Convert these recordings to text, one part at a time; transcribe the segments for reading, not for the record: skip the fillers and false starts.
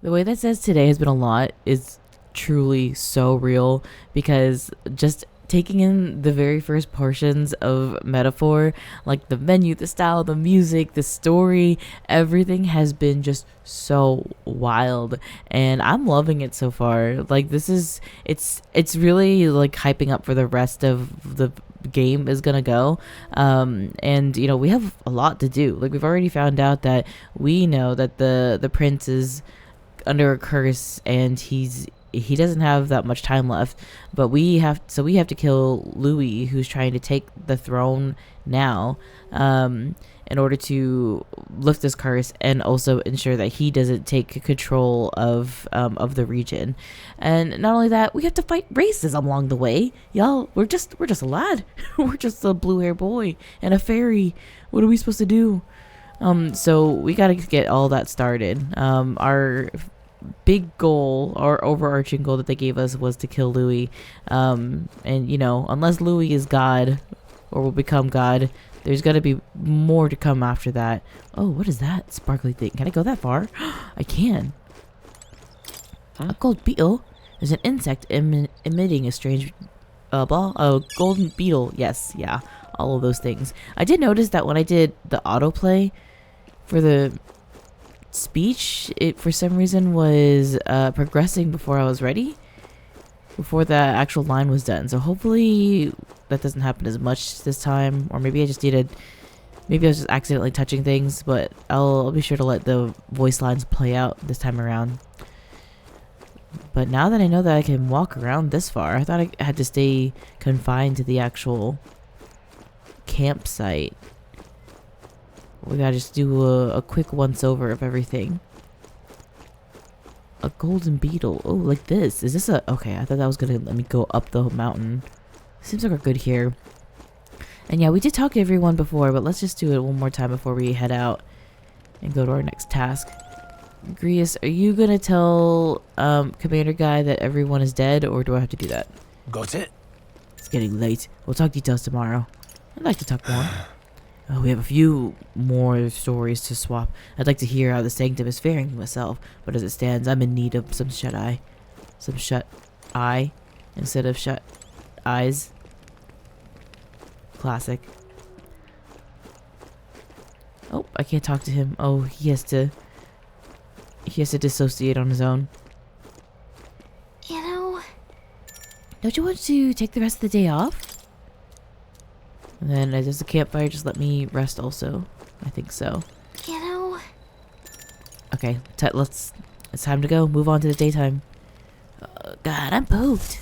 The way that says today has been a lot is truly so real because just taking in the very first portions of metaphor, like the menu, the style, the music, the story, everything has been just so wild, and I'm loving it so far. Like this is it's really like hyping up for the rest of the game is gonna go. And you know, we have a lot to do. Like we've already found out that we know that the prince is under a curse and he doesn't have that much time left, but we have to kill Louis, who's trying to take the throne now, in order to lift this curse and also ensure that he doesn't take control of the region. And not only that, we have to fight racism along the way, y'all. We're just a lad. We're just a blue hair boy and a fairy. What are we supposed to do? So we got to get all that started. Our big goal, our overarching goal that they gave us was to kill Louis. And you know, unless Louis is God or will become God, there's got to be more to come after that. Oh, what is that sparkly thing? Can I go that far? I can. Huh? A gold beetle is an insect emitting a strange ball. A golden beetle. Yes, yeah, all of those things. I did notice that when I did the autoplay for the speech, it for some reason was progressing before I was ready, before the actual line was done. So hopefully that doesn't happen as much this time, or maybe I was just accidentally touching things, but I'll be sure to let the voice lines play out this time around. But now that I know that I can walk around this far, I thought I had to stay confined to the actual campsite. We gotta just do a quick once over of everything. A golden beetle. Oh, like this. Is this a... Okay, I thought that was gonna let me go up the mountain. Seems like we're good here. And yeah, we did talk to everyone before, but let's just do it one more time before we head out and go to our next task. Grius, are you gonna tell Commander Guy that everyone is dead, or do I have to do that? Got it. It's getting late. We'll talk details tomorrow. I'd like to talk more. We have a few more stories to swap. I'd like to hear how the Sanctum is faring myself, but as it stands, I'm in need of some shut-eye. Some shut-eye instead of shut eyes. Classic. Oh, I can't talk to him. Oh, he has to dissociate on his own. You know... Don't you want to take the rest of the day off? And then as a campfire, just let me rest also. I think so. You know... Okay, it's time to go. Move on to the daytime. God, I'm pooped.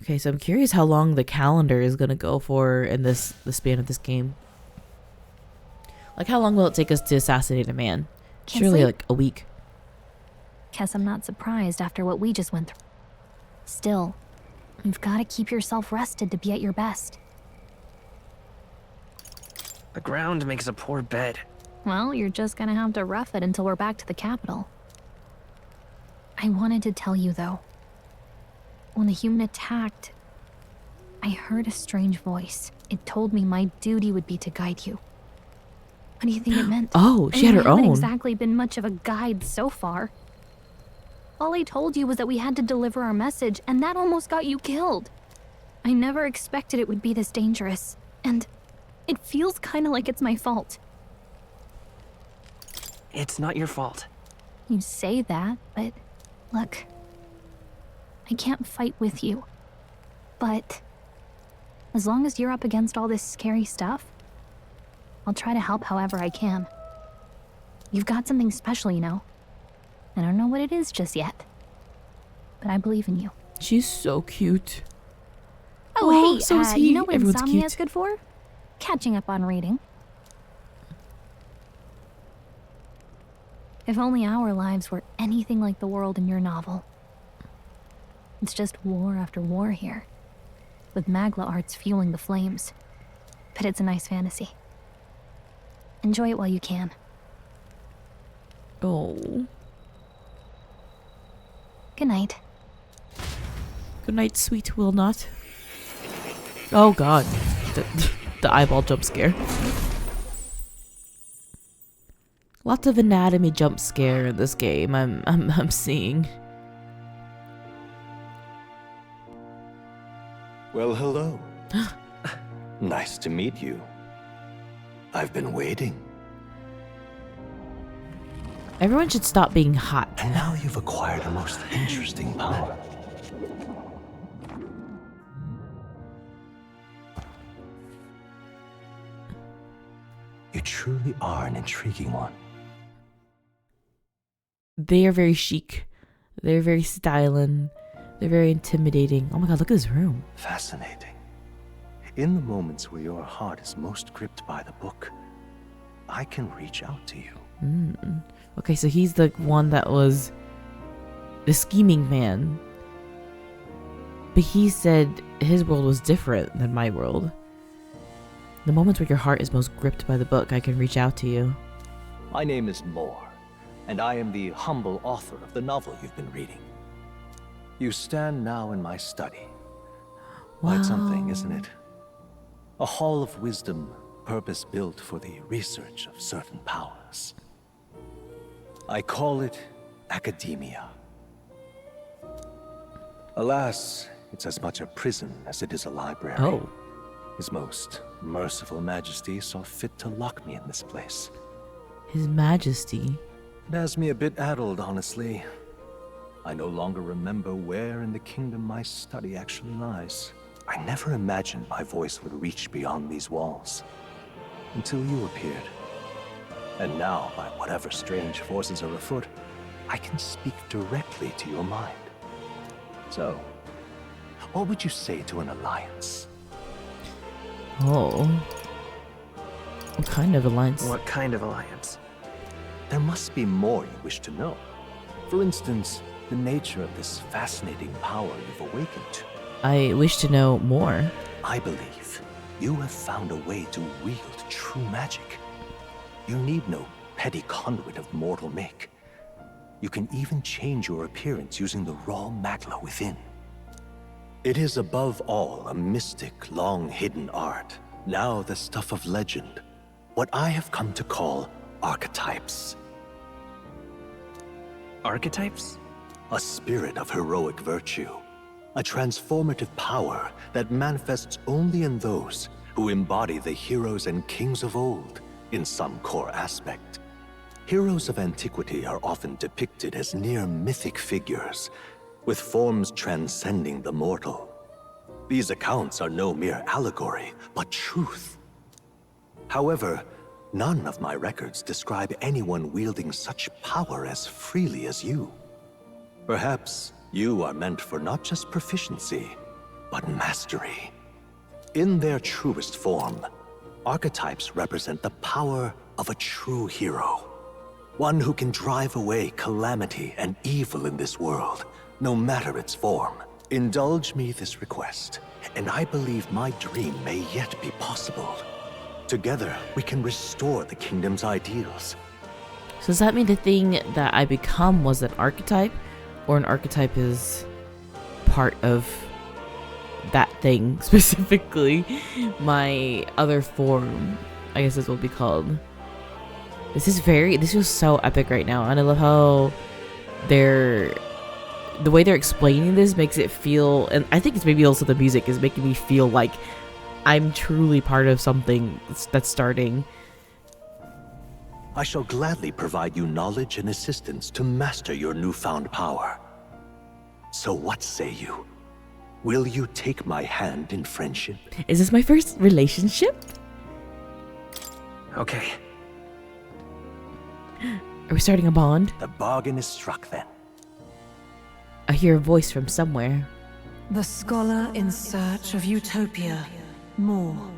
Okay, so I'm curious how long the calendar is gonna go for in the span of this game. Like, how long will it take us to assassinate a man? Can't Surely sleep. like a week. Guess I'm not surprised after what we just went through. Still, you've got to keep yourself rested to be at your best. The ground makes a poor bed. Well, you're just gonna have to rough it until we're back to the capital. I wanted to tell you, though. When the human attacked, I heard a strange voice. It told me my duty would be to guide you. What do you think it meant? Oh, she had her I haven't own. exactly been much of a guide so far. All I told you was that we had to deliver our message, and that almost got you killed. I never expected it would be this dangerous, and it feels kind of like it's my fault. It's not your fault. You say that, but look, I can't fight with you. But as long as you're up against all this scary stuff, I'll try to help however I can. You've got something special, you know. I don't know what it is just yet, but I believe in you. She's so cute. Oh, hey, so is he. you know what Everyone's insomnia cute. is good for? Catching up on reading. If only our lives were anything like the world in your novel. It's just war after war here, with Magla arts fueling the flames. But it's a nice fantasy. Enjoy it while you can. Oh. Good night. Good night, sweet will not. Oh god. The eyeball jump scare. Lots of anatomy jump scare in this game. I'm seeing. Well, hello. Nice to meet you. I've been waiting. Everyone should stop being hot. And now you've acquired a most interesting power. You truly are an intriguing one. They are very chic. They're very styling. They're very intimidating. Oh my god, look at this room. Fascinating. In the moments where your heart is most gripped by the book, I can reach out to you. Okay, so he's the one that was the scheming man. But he said his world was different than my world. The moments where your heart is most gripped by the book, I can reach out to you. My name is Moore, and I am the humble author of the novel you've been reading. You stand now in my study. Quite something, isn't it? A hall of wisdom, purpose-built for the research of certain powers. I call it Akedemia. Alas, it's as much a prison as it is a library. Oh. His most merciful majesty saw fit to lock me in this place. His Majesty. It has me a bit addled, honestly. I no longer remember where in the kingdom my study actually lies. I never imagined my voice would reach beyond these walls. Until you appeared. And now, by whatever strange forces are afoot, I can speak directly to your mind. So, what would you say to an alliance? Oh. What kind of alliance? What kind of alliance? There must be more you wish to know. For instance, the nature of this fascinating power you've awakened to. I wish to know more. I believe you have found a way to wield true magic. You need no petty conduit of mortal make. You can even change your appearance using the raw magla within. It is above all a mystic, long-hidden art, now the stuff of legend, what I have come to call archetypes. Archetypes? A spirit of heroic virtue, a transformative power that manifests only in those who embody the heroes and kings of old in some core aspect. Heroes of antiquity are often depicted as near mythic figures, with forms transcending the mortal. These accounts are no mere allegory, but truth. However, none of my records describe anyone wielding such power as freely as you. Perhaps you are meant for not just proficiency, but mastery. In their truest form, archetypes represent the power of a true hero. One who can drive away calamity and evil in this world, no matter its form. Indulge me this request, and I believe my dream may yet be possible. Together, we can restore the kingdom's ideals. So does that mean the thing that I become was an archetype? Or an archetype is part of that thing specifically? My other form, I guess this will be called. This feels so epic right now, and I love how the way they're explaining this makes it feel, and I think it's maybe also the music is making me feel like I'm truly part of something that's starting. I shall gladly provide you knowledge and assistance to master your newfound power. So what say you? Will you take my hand in friendship? Is this my first relationship? Okay. Are we starting a bond? The bargain is struck then. I hear a voice from somewhere. The scholar in search of utopia, more.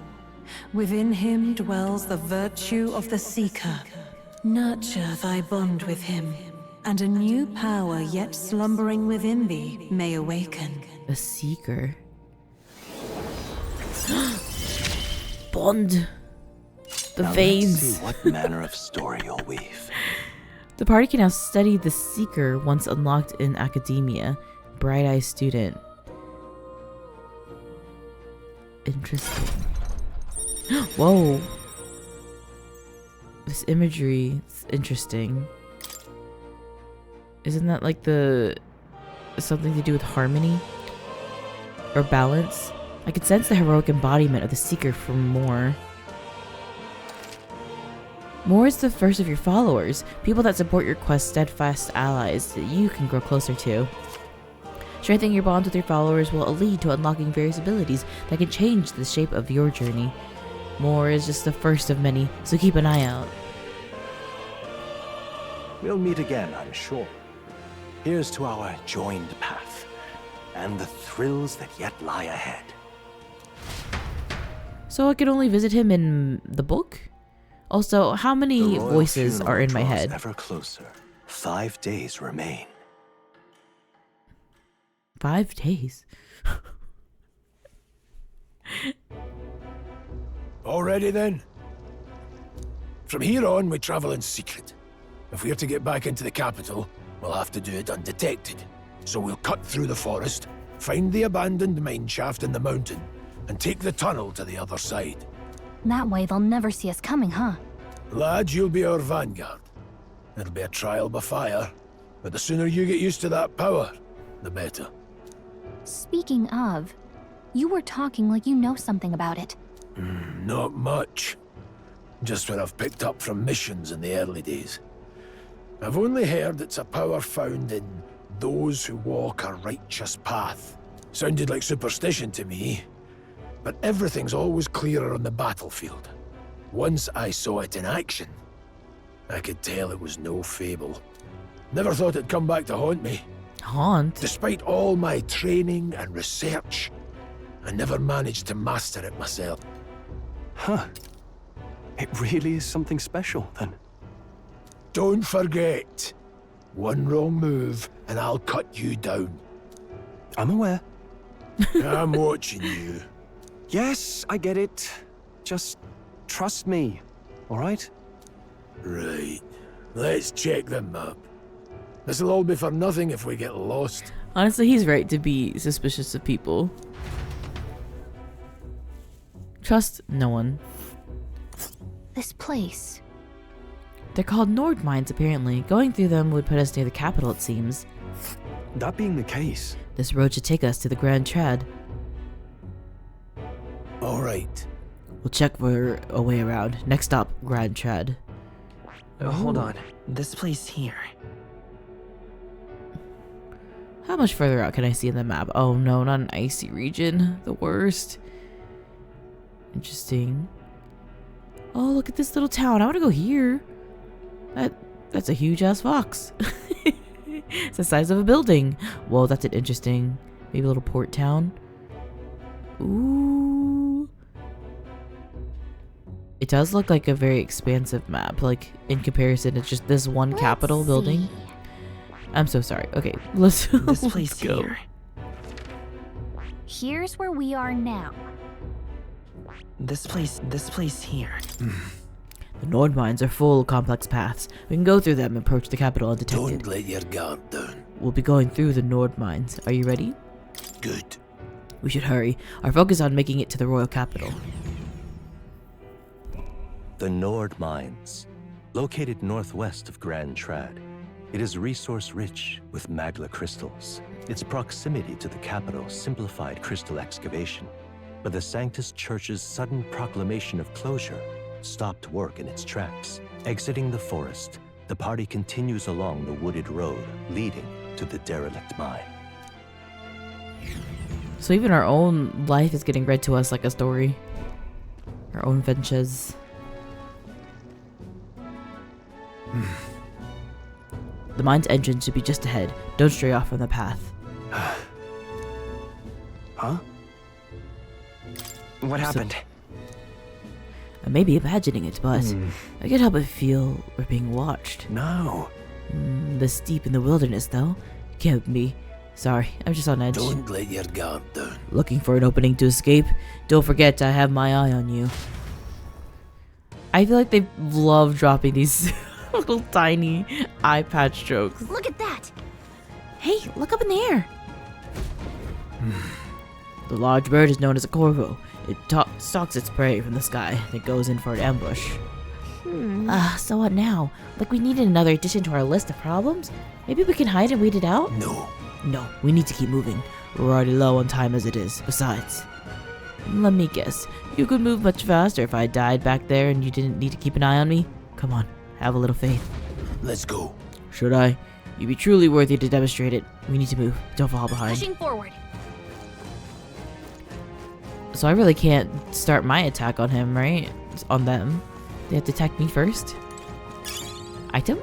Within him dwells the virtue of the seeker. Nurture thy bond with him, and a new power yet slumbering within thee may awaken. The seeker. Bond. The Now veins. let's see what manner of story you'll weave. The party can now study the seeker once unlocked in Akedemia. Bright-eyed student. Interesting. Whoa. This imagery is interesting. Isn't that like something to do with harmony? Or balance? I could sense the heroic embodiment of the Seeker from Moore. Moore is the first of your followers, people that support your quest, steadfast allies that you can grow closer to. Strengthening your bonds with your followers will lead to unlocking various abilities that can change the shape of your journey. Moore is just the first of many, so keep an eye out. We'll meet again, I'm sure. Here's to our joined path, and the thrills that yet lie ahead. So I could only visit him in the book? Also, how many voices are in my head? Ever closer. 5 days remain. 5 days? Already then? From here on, we travel in secret. If we're to get back into the capital, we'll have to do it undetected. So we'll cut through the forest, find the abandoned mine shaft in the mountain, and take the tunnel to the other side. That way they'll never see us coming, huh? Lad, you'll be our vanguard. It'll be a trial by fire, but the sooner you get used to that power, the better. Speaking of, you were talking like you know something about it. Not much. Just what I've picked up from missions in the early days. I've only heard it's a power found in those who walk a righteous path. Sounded like superstition to me, but everything's always clearer on the battlefield. Once I saw it in action, I could tell it was no fable. Never thought it'd come back to haunt me. Haunt? Despite all my training and research, I never managed to master it myself. Huh. It really is something special, then. Don't forget, one wrong move and I'll cut you down. I'm aware. I'm watching you. Yes, I get it. Just trust me, all right? Right. Let's check the map. This'll all be for nothing if we get lost. Honestly, he's right to be suspicious of people. Trust no one. This place. They're called Nord mines, apparently. Going through them would put us near the capital, it seems. That being the case... This road should take us to the Grand Trad. All right. We'll check for a way around. Next stop, Grand Trad. Hold on. This place here. How much further out can I see in the map? Oh no, not an icy region. The worst. Interesting. Oh, look at this little town. I want to go here. That's a huge ass fox. It's the size of a building. Whoa, that's an interesting, maybe a little port town. Ooh. It does look like a very expansive map. Like, in comparison, it's just this one capital building. I'm so sorry. Okay, let's go. Here. Here's where we are now. This place here. The Nord mines are full of complex paths. We can go through them and approach the capital undetected. Don't let your guard down. We'll be going through the Nord mines. Are you ready? Good. We should hurry. Our focus is on making it to the royal capital. The Nord Mines, located northwest of Grand Trad. It is resource-rich with magla crystals. Its proximity to the capital simplified crystal excavation, but the Sanctus Church's sudden proclamation of closure stopped work in its tracks. Exiting the forest, the party continues along the wooded road leading to the derelict mine. So even our own life is getting read to us like a story. Our own ventures. The mine's entrance should be just ahead. Don't stray off from the path. Huh? What happened? I may be imagining it, but I can't help but feel we're being watched. No. This deep in the wilderness, though. Can't be. Sorry, I'm just on edge. Don't let your guard down. Looking for an opening to escape? Don't forget I have my eye on you. I feel like they love dropping these little tiny eye patch jokes. Look at that! Hey, look up in the air! The large bird is known as a corvo. It stalks its prey from the sky, then goes in for an ambush. So what now? Like we needed another addition to our list of problems? Maybe we can hide and wait it out? No. No, we need to keep moving. We're already low on time as it is. Besides, let me guess. You could move much faster if I died back there and you didn't need to keep an eye on me? Come on, have a little faith. Let's go. Should I? You'd be truly worthy to demonstrate it. We need to move. Don't fall behind. Pushing forward. So I really can't start my attack on him, right? It's on them. They have to attack me first. Item?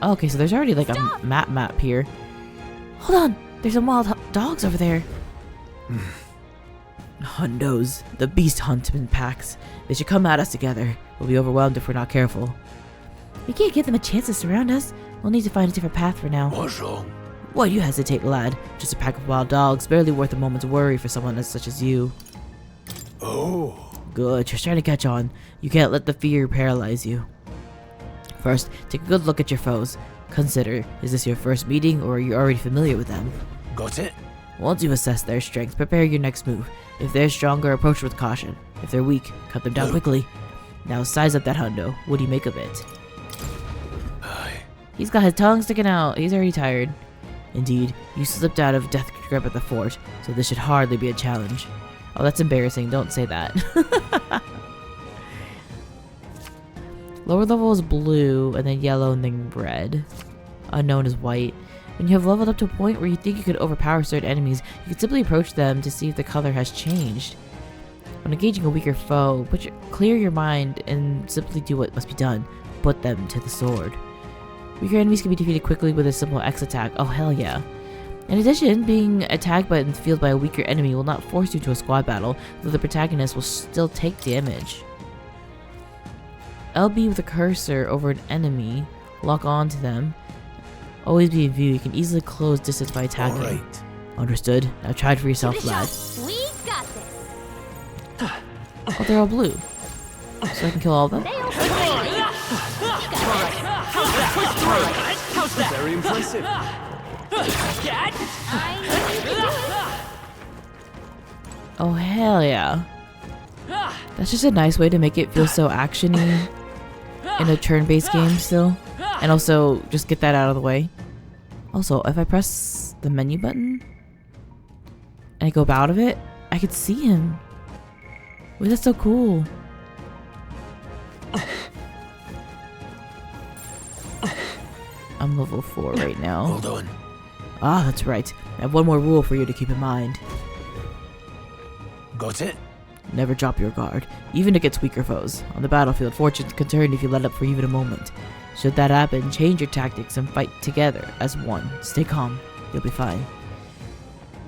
Oh, okay, so there's already like a map here. Hold on! There's some wild dogs over there. Hundos. The beast hunt in packs. They should come at us together. We'll be overwhelmed if we're not careful. We can't give them a chance to surround us. We'll need to find a different path for now. What's wrong? Why do you hesitate, lad? Just a pack of wild dogs, barely worth a moment's worry for someone such as you. Oh. Good, you're starting to catch on. You can't let the fear paralyze you. First, take a good look at your foes. Consider, is this your first meeting or are you already familiar with them? Got it? Once you've assessed their strength, prepare your next move. If they're stronger, approach with caution. If they're weak, cut them down quickly. Now size up that hundo. What do you make of it? Aye. He's got his tongue sticking out. He's already tired. Indeed, you slipped out of death grip at the fort, so this should hardly be a challenge. Oh, that's embarrassing. Don't say that. Lower level is blue, and then yellow, and then red. Unknown is white. When you have leveled up to a point where you think you could overpower certain enemies, you can simply approach them to see if the color has changed. When engaging a weaker foe, clear your mind and simply do what must be done. Put them to the sword. Weaker enemies can be defeated quickly with a simple X attack. Oh, hell yeah. In addition, being attacked in the field by a weaker enemy will not force you to a squad battle, though the protagonist will still take damage. LB with a cursor over an enemy. Lock on to them. Always be in view. You can easily close distance by attacking. All right. Understood. Now try it for yourself, lad. We got this. Oh, they're all blue. So I can kill all of them? Very impressive. Oh, hell yeah. That's just a nice way to make it feel so action-y in a turn-based game still. And also, just get that out of the way. Also, if I press the menu button and I go out of it, I could see him. Wait, that's so cool. I'm level 4 right now. Hold on. Ah, that's right. I have one more rule for you to keep in mind. Got it? Never drop your guard, even against weaker foes. On the battlefield, fortune can turn if you let up for even a moment. Should that happen, change your tactics and fight together as one. Stay calm. You'll be fine.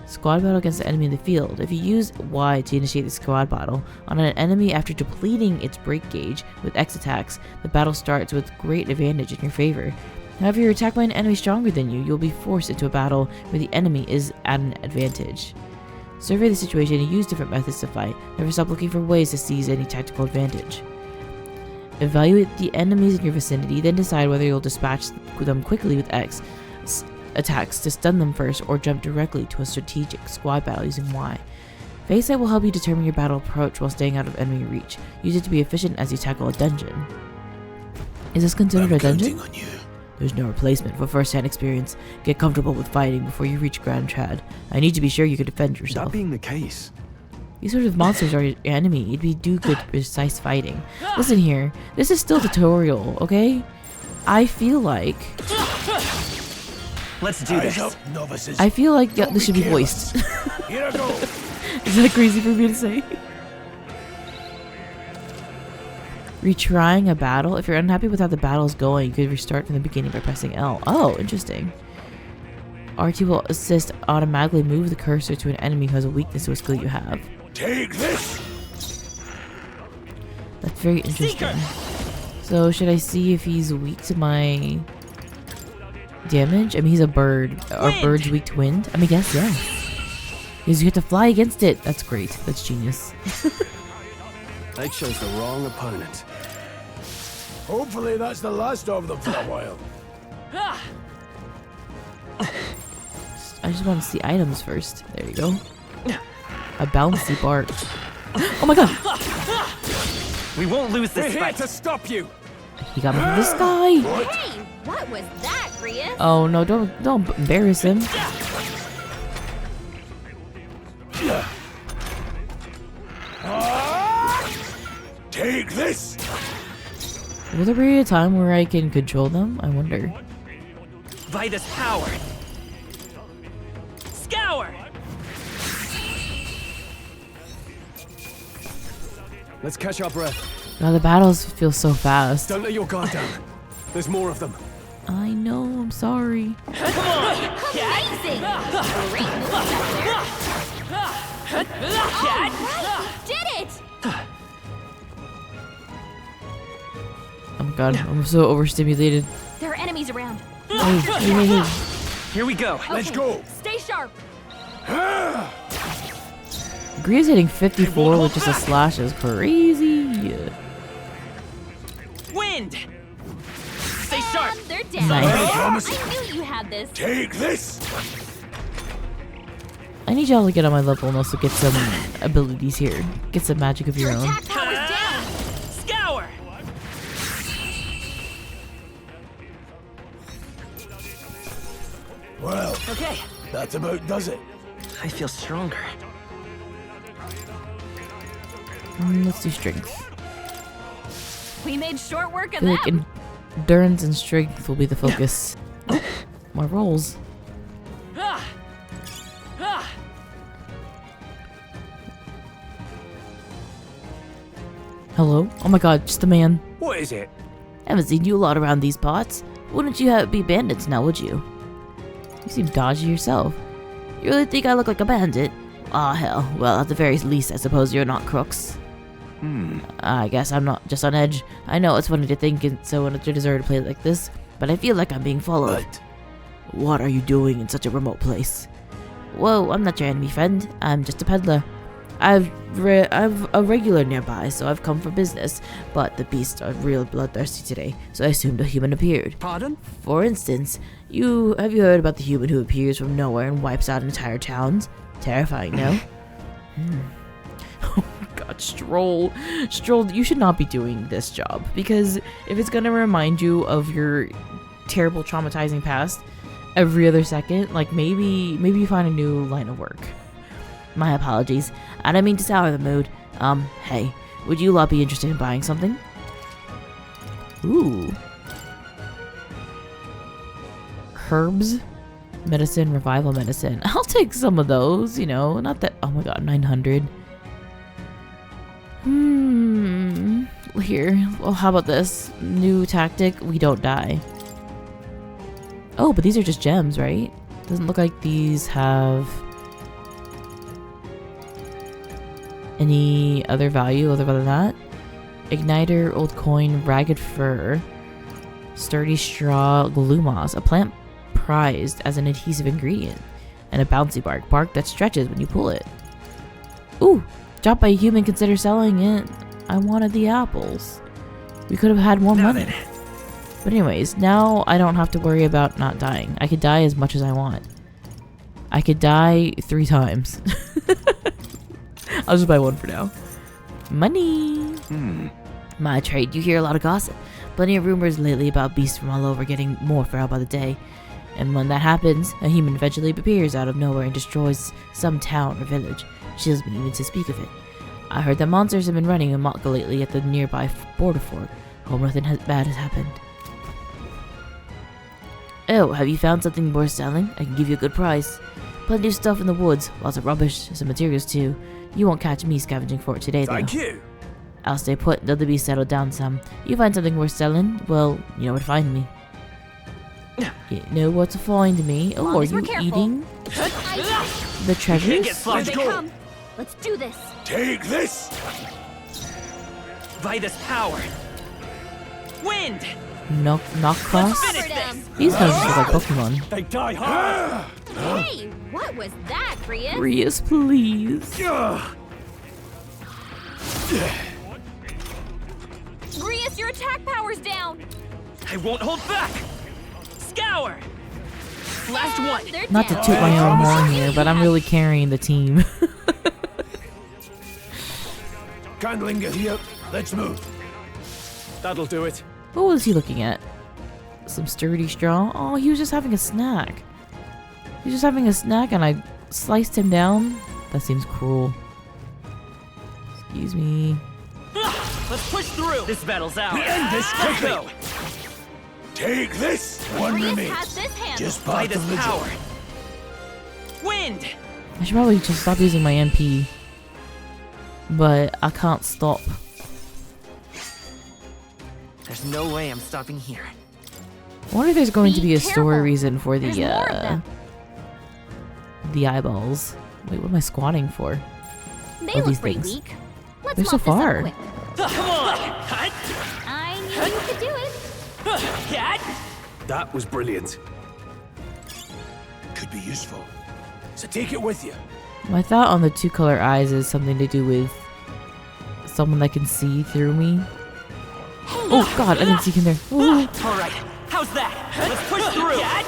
Squad battle against the enemy in the field. If you use Y to initiate the squad battle on an enemy after depleting its break gauge with X attacks, the battle starts with great advantage in your favor. However, you're attacked by an enemy stronger than you, you'll be forced into a battle where the enemy is at an advantage. Survey the situation and use different methods to fight. Never stop looking for ways to seize any tactical advantage. Evaluate the enemies in your vicinity, then decide whether you'll dispatch them quickly with X attacks to stun them first or jump directly to a strategic squad battle using Y. Face Sight will help you determine your battle approach while staying out of enemy reach. Use it to be efficient as you tackle a dungeon. Is this considered a dungeon? On you. There's no replacement for first-hand experience. Get comfortable with fighting before you reach ground trad. I need to be sure you can defend yourself. That being the case, These sort of monsters are your enemy. You'd be do good precise fighting. Listen here, this is still tutorial, okay? I feel like let's do Eyes this. up, novices. this Don't should be be voiced. Here I go. Is that crazy for me to say? Retrying a battle. If you're unhappy with how the battle is going, you could restart from the beginning by pressing L. Oh, interesting. RT will assist automatically move the cursor to an enemy who has a weakness to a skill you have. Take this. That's very interesting. So should I see if he's weak to my damage? I mean, he's a bird. Are birds weak to wind? I mean, yes, because you have to fly against it. That's great. That's genius. I chose the wrong opponent. Hopefully that's the last of them for a while. I just want to see items first. There you go. A bouncy bark. Oh my god! We won't lose this We're here fight. to stop you. He got me from the sky! Hey, what was that, Grius? Oh no, don't embarrass him. Take this! Will there be a time where I can control them? I wonder. Vitus power. Scour. Let's catch our breath. God, the battles feel so fast. Don't let your guard down. There's more of them. I know, I'm sorry. Amazing! Great move back there. Alright, you did it! Oh my god, I'm so overstimulated. There are enemies around. Hey. Here we go. Let's Okay, go! Stay sharp. Gria's hitting 54 with just a slash is crazy. Wind. Stay sharp. They're down. Nice. I knew you had this. Take this! I need y'all to get on my level and also get some abilities here. Get some magic of your Your own. attack power's down. Scour. Well, Okay. that about does it. I feel stronger. Let's do strength. We made short work I of feel that. like endurance and strength will be the focus. Oh, my rolls. Hello? Oh my god, just the man. What is it? Haven't seen you a lot around these parts. Wouldn't you be bandits now, would you? You seem dodgy yourself. You really think I look like a bandit? Ah, hell. Well, at the very least, I suppose you're not crooks. I guess I'm not just on edge. I know it's funny to think it's so deserve to play like this, but I feel like I'm being followed. Right. What are you doing in such a remote place? Whoa, I'm not your enemy friend. I'm just a peddler. I've a regular nearby, so I've come for business. But the beasts are real bloodthirsty today, so I assumed a human appeared. Pardon? For instance, have you heard about the human who appears from nowhere and wipes out entire towns? Terrifying, no? Oh my god, Stroll, you should not be doing this job, because if it's gonna remind you of your terrible traumatizing past every other second, like maybe find a new line of work. My apologies. I don't mean to sour the mood. Hey, would you lot be interested in buying something? Ooh. Herbs? Medicine, revival medicine. I'll take some of those, you know, not that, oh my god, 900. Here, well, how about this? New tactic, we don't die. Oh, but these are just gems, right? Doesn't look like these have any other value other than that. Igniter, old coin, ragged fur, sturdy straw, glue moss, a plant prized as an adhesive ingredient, and a bouncy bark that stretches when you pull it. Ooh, dropped by a human, consider selling it. I wanted the apples. We could have had more money. But anyways, now I don't have to worry about not dying. I could die as much as I want. I could die 3 times. I'll just buy one for now. Money! My trade, you hear a lot of gossip. Plenty of rumors lately about beasts from all over getting more feral by the day. And when that happens, a human eventually appears out of nowhere and destroys some town or village. Chills me even to speak of it. I heard that monsters have been running amok lately at the nearby border fort. Hope nothing bad has happened. Oh, have you found something worth selling? I can give you a good price. Plenty of stuff in the woods, lots of rubbish, some materials too. You won't catch me scavenging for it today though. Thank you. I'll stay put until the beast settled down some. You find something worth selling, well, you know where to find me. You know what to find me. Oh, Long are as we're you careful. eating the Can't treasures? get sloppy. Here they come. Let's do this. Take this! Vitus power. Wind. Knock cross? Finish this. These guys look like Pokemon. They die hard. Hey, what was that, Grius? Grius, please. Grius, your attack power's down. I won't hold back. Scour. Last one. They're Not to down. toot my own horn here, but I'm really carrying the team. can't linger here. Let's move. That'll do it. What was he looking at? Some sturdy straw? Oh, he was just having a snack. He was just having a snack and I sliced him down? That seems cruel. Excuse me. Let's push through. This battle's out. End this quickly. Take this. One Grius remains. has this handle. Just part Light of as the power. job. Wind. I should probably just stop using my MP. But I can't stop. There's no way I'm stopping here. I wonder if there's going to Be be a story careful. reason for There's more of them. the eyeballs. Wait, what am I squatting for? They Oh, look these pretty things. weak. Let's They're so mop this up far. quick. Come on. I knew you could do it. Cat. That was brilliant. Could be useful. So take it with you. My thought on the two color eyes is something to do with someone that can see through me. Oh god, I didn't see him there. Ooh. All right. How's that? Let's push through. Cat.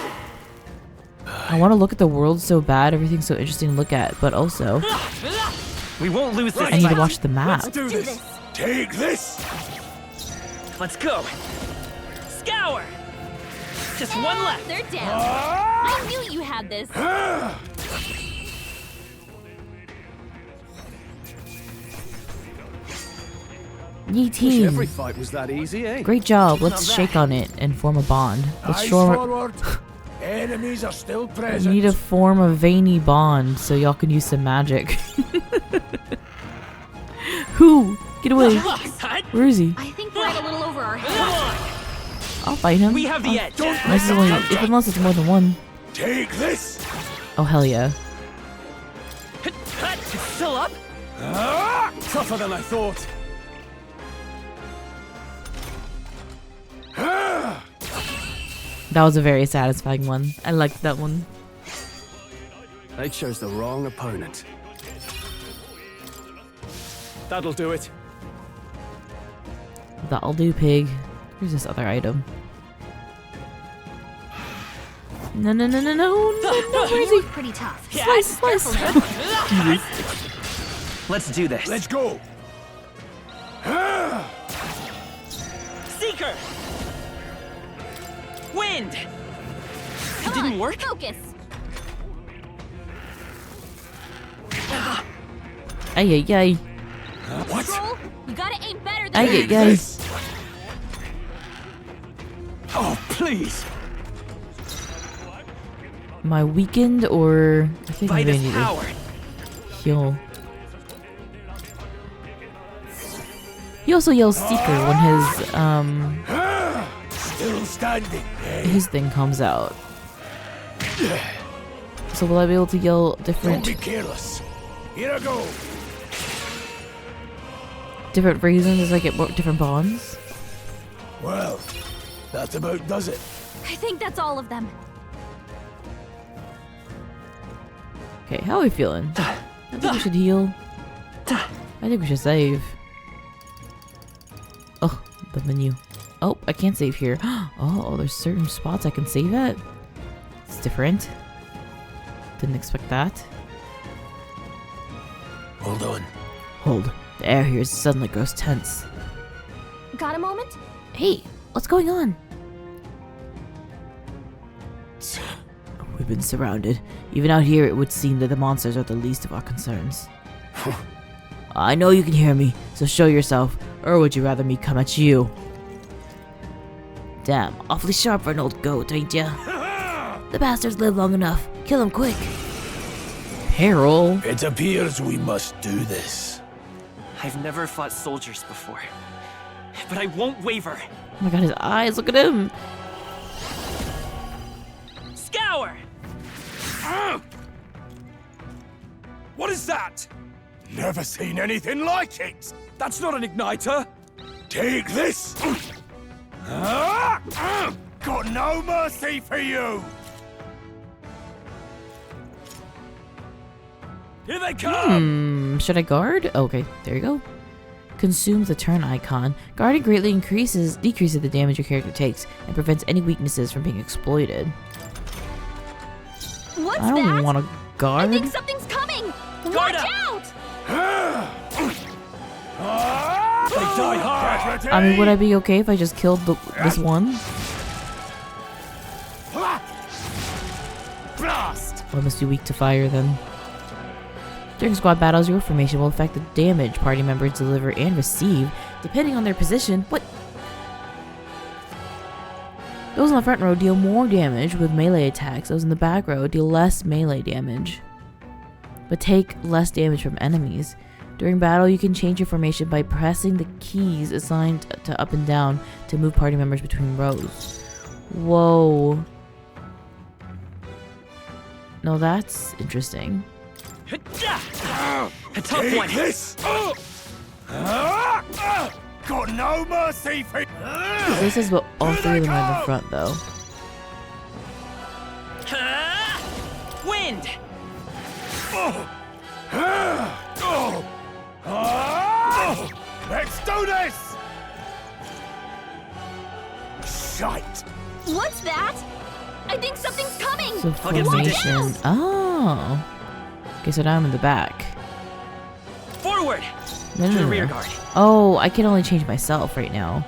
I want to look at the world so bad, everything's so interesting to look at, but also We won't lose this. I need to fight. watch the map. Let's do this. Take this. Let's go. Scour. Just one left. They're down. I knew you had this. Yee Wish team. every fight was that easy, eh? Great job. Let's shake on it and form a bond. Let's Eyes show forward. Enemies are still we present. need to form a veiny bond so y'all can use some magic. Who? Get away. Where is he? I think we're at a little over our heads. I'll fight him. We have the edge. Unless it's only, unless it's more than one. Take this. Oh hell yeah. It's still up. Tougher than I thought. That was a very satisfying one. I liked that one. They chose the wrong opponent. That'll do it. That'll do, pig. Here's this other item. No, no, no, no, no, no, no, where is he? Pretty tough. Slice, slice. Let's do this. Let's go. Seeker. Wind. Come didn't on, work? Focus. Ay, ay, ay. Scroll, you gotta aim better than Ay, that. ay, ay. Oh, please. Am I weakened or I think I Light really as need power. to heal. He also yells Seeker when Still standing. his thing comes out. So will I be able to yell Don't different be careless. Here I go. different reasons as I get different bonds? Well, that about does it. I think that's all of them. Okay, how are we feeling? I think we should heal. I think we should save. Oh, the menu. Oh, I can't save here. Oh, there's certain spots I can save at? It's different. Didn't expect that. Hold on. Hold. The air here suddenly grows tense. Got a moment? Hey, what's going on? We've been surrounded. Even out here, it would seem that the monsters are the least of our concerns. I know you can hear me, so show yourself. Or would you rather me come at you? Damn, awfully sharp for an old goat, ain't ya? The bastards live long enough. Kill him quick. Peril? It appears we must do this. I've never fought soldiers before, but I won't waver. Oh my god, his eyes, look at him. Scour. What is that? Never seen anything like it. That's not an igniter. Take this. Got no mercy for you. Here they come. Should I guard? Okay, there you go. Consumes the turn icon. Guarding greatly decreases the damage your character takes and prevents any weaknesses from being exploited. What's I don't that? want to I guard. think something's coming. Guard Watch up. out! Die hard! I mean, would I be okay if I just killed this one? Blast! Well, I must be weak to fire then. During squad battles, your formation will affect the damage party members deliver and receive, depending on their position. What? Those in the front row deal more damage with melee attacks. Those in the back row deal less melee damage, but take less damage from enemies. During battle, you can change your formation by pressing the keys assigned to up and down to move party members between rows. Whoa. No, that's interesting. A tough one. This! Got no mercy for This is what all three of them are in the front, though. Wind. Let's do this! Shite! What's that? I think something's coming! So I'll get some formation. Oh. Okay, so now I'm in the back. Forward. No, To no, the no, rear no. guard. Oh, I can only change myself right now.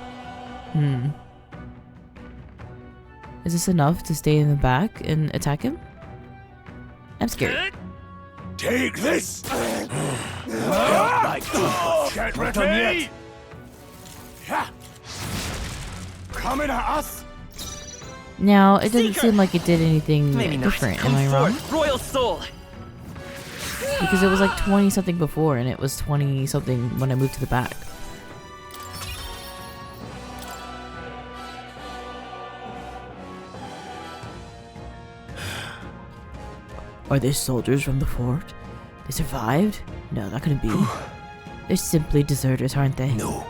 Is this enough to stay in the back and attack him? I'm scared. Take this! Get ready! Coming at us! Now, it doesn't Seeker! seem like it did anything Maybe not. different. Come Am I wrong? forth, Royal Soul. Because it was like 20 something before, and it was 20 something when I moved to the back. Are they soldiers from the fort? They survived? No, that couldn't be. They're simply deserters, aren't they? No.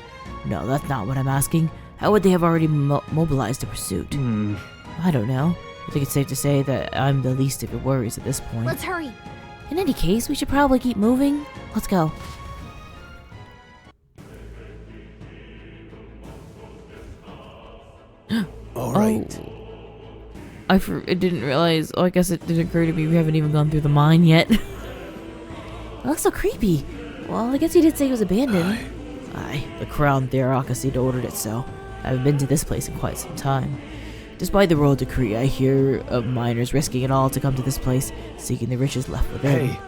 No, that's not what I'm asking. How would they have already mobilized the pursuit? I don't know. I think it's safe to say that I'm the least of your worries at this point. Let's hurry. In any case, we should probably keep moving. Let's go. All right. It didn't realize. Oh, I guess it didn't occur to me we haven't even gone through the mine yet. It looks so creepy. Well, I guess he did say it was abandoned. Aye, the Crown Theocracy ordered it so. I haven't been to this place in quite some time. Despite the royal decree, I hear of miners risking it all to come to this place, seeking the riches left within. Hey.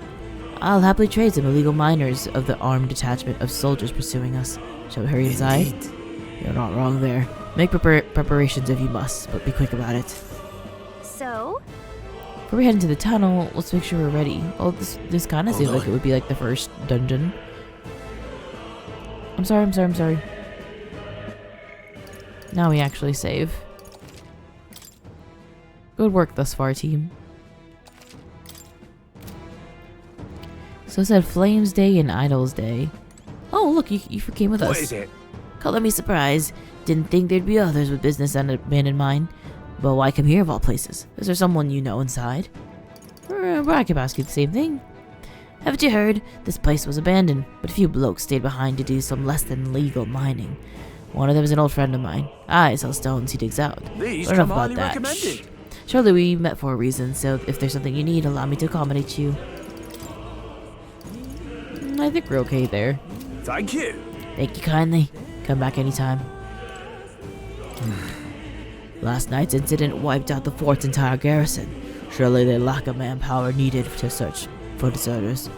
I'll happily trade some illegal miners of the armed detachment of soldiers pursuing us. Shall we hurry inside? Indeed. You're not wrong there. Make preparations if you must, but be quick about it. So, Before we head into the tunnel, let's make sure we're ready. Oh, this kind of seems like it would be like the first dungeon. I'm sorry. Now we actually save. Good work thus far, team. So it said Flames Day and Idols Day. Oh, look, you came with us. What is it? Color me surprised. Didn't think there'd be others with business and abandoned mine. But why come here of all places? Is there someone you know inside? I could ask you the same thing. Haven't you heard? This place was abandoned, but a few blokes stayed behind to do some less than legal mining. One of them is an old friend of mine. I sell stones he digs out. These But enough come about highly that. recommended. Shh. Surely we met for a reason, so if there's something you need, allow me to accommodate you. I think we're okay there. Thank you. Thank you kindly. Come back anytime. Last night's incident wiped out the fort's entire garrison. Surely they lack the manpower needed to search for deserters.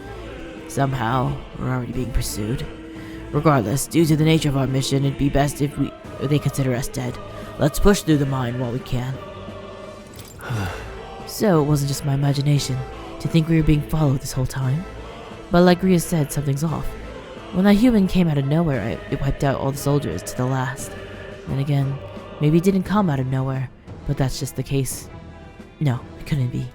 Somehow, we're already being pursued. Regardless, due to the nature of our mission, it'd be best if they consider us dead. Let's push through the mine while we can. So, it wasn't just my imagination to think we were being followed this whole time. But like Rhea said, something's off. When that human came out of nowhere, it wiped out all the soldiers to the last. Then again, maybe it didn't come out of nowhere, but that's just the case. No, it couldn't be.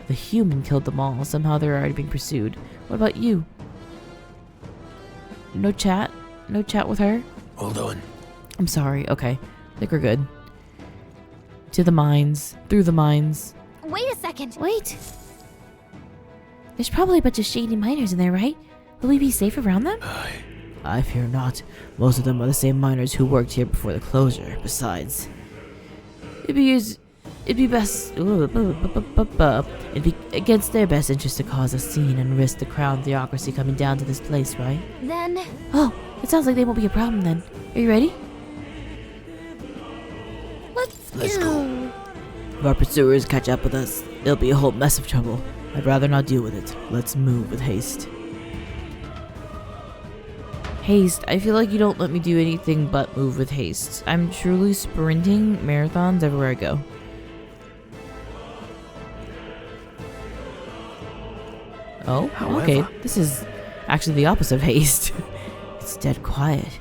The human killed them all. Somehow they're already being pursued. What about you? No chat? No chat with her? Hold on. I'm sorry. Okay. I think we're good. To the mines. Through the mines. wait a second. Wait. There's probably a bunch of shady miners in there, right? Will we be safe around them? I fear not. Most of them are the same miners who worked here before the closure. Besides, it'd be against their best interest to cause a scene and risk the crown theocracy coming down to this place, right? Then, Oh, It sounds like they won't be a problem then. Are you ready? Let's go. If our pursuers catch up with us, it'll be a whole mess of trouble. I'd rather not deal with it. Let's move with haste. Haste. I feel like you don't let me do anything but move with haste. I'm truly sprinting marathons everywhere I go. Oh, okay. This is actually the opposite of haste. It's dead quiet.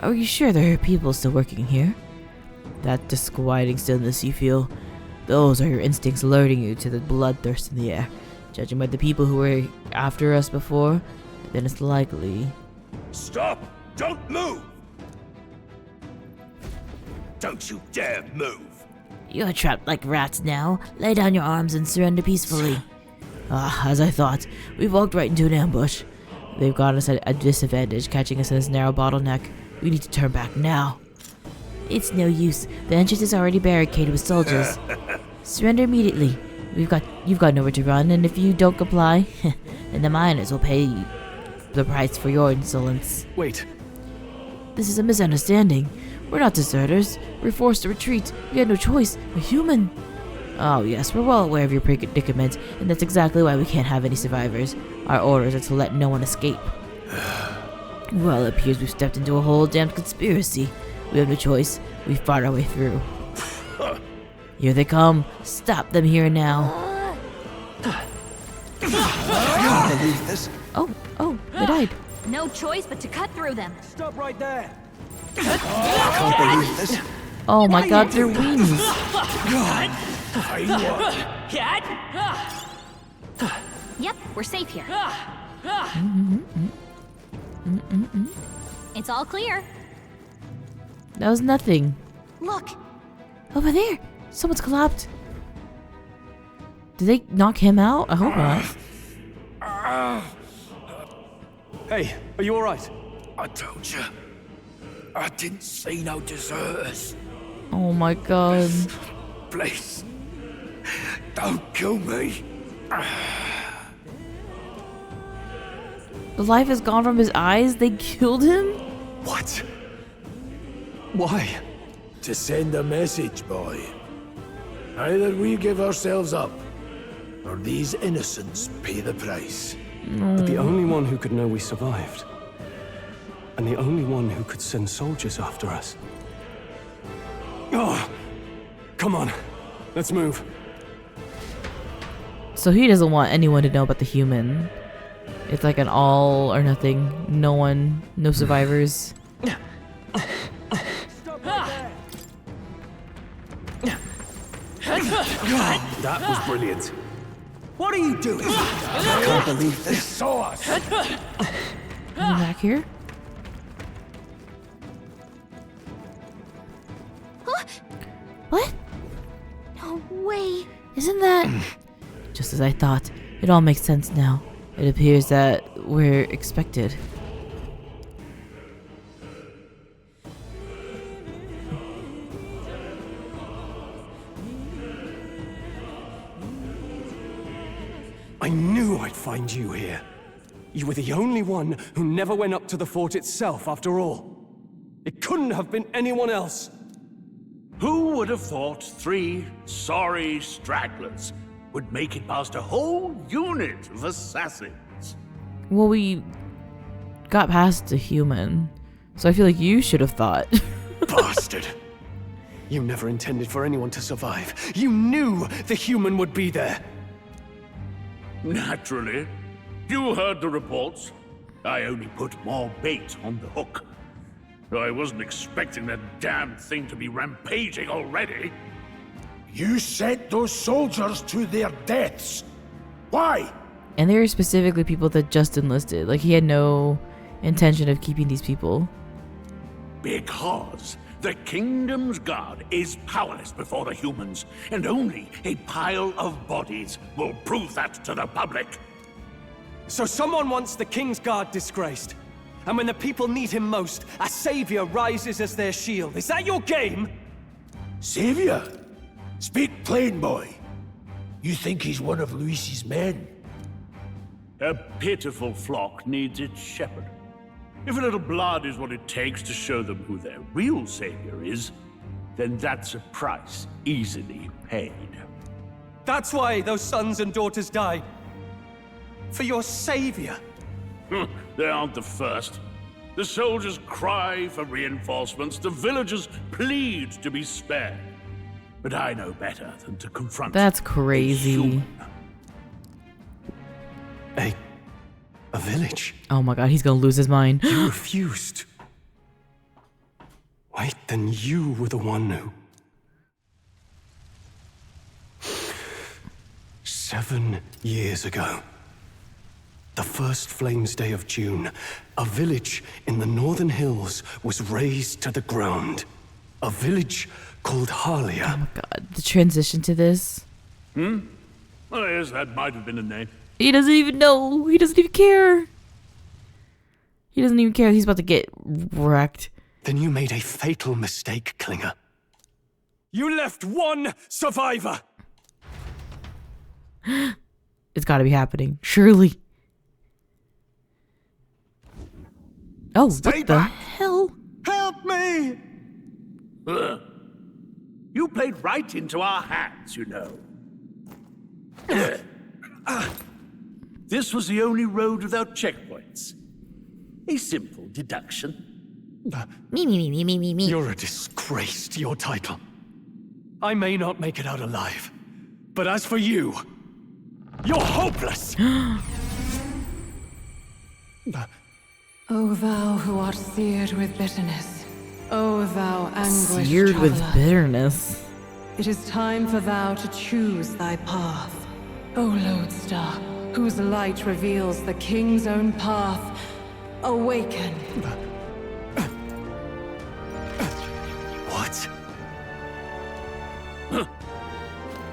Are you sure there are people still working here? That disquieting stillness you feel, those are your instincts alerting you to the bloodthirst in the air. Judging by the people who were after us before, then it's likely... Stop! Don't move! Don't you dare move! You're trapped like rats now. Lay down your arms and surrender peacefully. As I thought, we've walked right into an ambush. They've got us at a disadvantage, catching us in this narrow bottleneck. We need to turn back now. It's no use. The entrance is already barricaded with soldiers. Surrender immediately. You've got nowhere to run, and if you don't comply, then the miners will pay the price for your insolence. Wait. This is a misunderstanding. We're not deserters. We're forced to retreat. We had no choice. A human. Oh yes, we're well aware of your predicament, and that's exactly why we can't have any survivors. Our orders are to let no one escape. Well, it appears we've stepped into a whole damned conspiracy. We have no choice. We've fought our way through. Here they come. Stop them here and now. I can't believe this. Oh, they died. No choice but to cut through them. Stop right there. I can't believe this. Oh my god, they're wings. Yep, we're safe here. It's all clear. That was nothing. Look, Over there. Someone's collapsed. Did they knock him out? I hope not. Hey, are you alright? I told you. I didn't see no deserters. Oh my god. Please. Don't kill me. The life is gone from his eyes? They killed him? What? Why? To send a message, boy. Either we give ourselves up, or these innocents pay the price. But the only one who could know we survived. And the only one who could send soldiers after us. Oh! Come on. Let's move. So he doesn't want anyone to know about the human. It's like an all or nothing. No one, no survivors. That was brilliant. What are you doing? I can't believe this. Saw us. Are back here? What? no way. Isn't that... Just as I thought. It all makes sense now. It appears that we're expected. I knew I'd find you here. You were the only one who never went up to the fort itself, after all. It couldn't have been anyone else. Who would have thought 3 sorry stragglers would make it past a whole unit of assassins? Well, we got past the human. So I feel like you should have thought. Bastard. You never intended for anyone to survive. You knew the human would be there. Naturally. You heard the reports. I only put more bait on the hook. I wasn't expecting that damn thing to be rampaging already. You sent those soldiers to their deaths. Why? And they were specifically people that just enlisted. Like, he had no intention of keeping these people. Because the kingdom's guard is powerless before the humans, and only a pile of bodies will prove that to the public. So someone wants the King's Guard disgraced. And when the people need him most, a savior rises as their shield. Is that your game? Savior? Speak plain, boy. You think he's one of Luis's men? A pitiful flock needs its shepherd. If a little blood is what it takes to show them who their real savior is, then that's a price easily paid. That's why those sons and daughters died. For your savior. They aren't the first. The soldiers cry for reinforcements, the villagers plead to be spared. But I know better than to confront That's a crazy. human. A village? Oh my god, he's gonna lose his mind. You refused. Wait, then you were the one who... 7 years ago. The first Flames Day of June, a village in the northern hills was razed to the ground. A village called Harlia. Oh my god, the transition to this. Oh yes, that might have been a name. He doesn't even know. He doesn't even care. He doesn't even care. He's about to get wrecked. Then you made a fatal mistake, Klinger. You left one survivor! It's gotta be happening. Surely. Oh, Stay what the back. hell? Help me! You played right into our hands, you know. This was the only road without checkpoints. A simple deduction. Me. You're a disgrace to your title. I may not make it out alive, but as for you, you're hopeless! O thou who art seared with bitterness, O thou anguished Seared with traveler. bitterness. It is time for thou to choose thy path. O lodestar, whose light reveals the king's own path, awaken. What?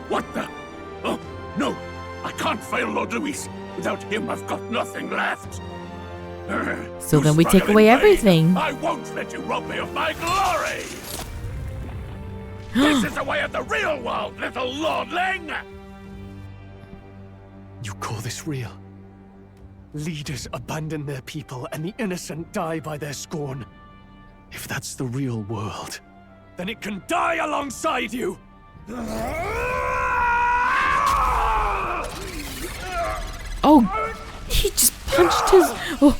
What the? Oh, no! I can't fail Lord Luis. Without him, I've got nothing left. So You then we take struggle in away vain. everything. I won't let you rob me of my glory! This is the way of the real world, little lordling! You call this real? Leaders abandon their people and the innocent die by their scorn. If that's the real world, then it can die alongside you! Oh, he just punched his... Oh,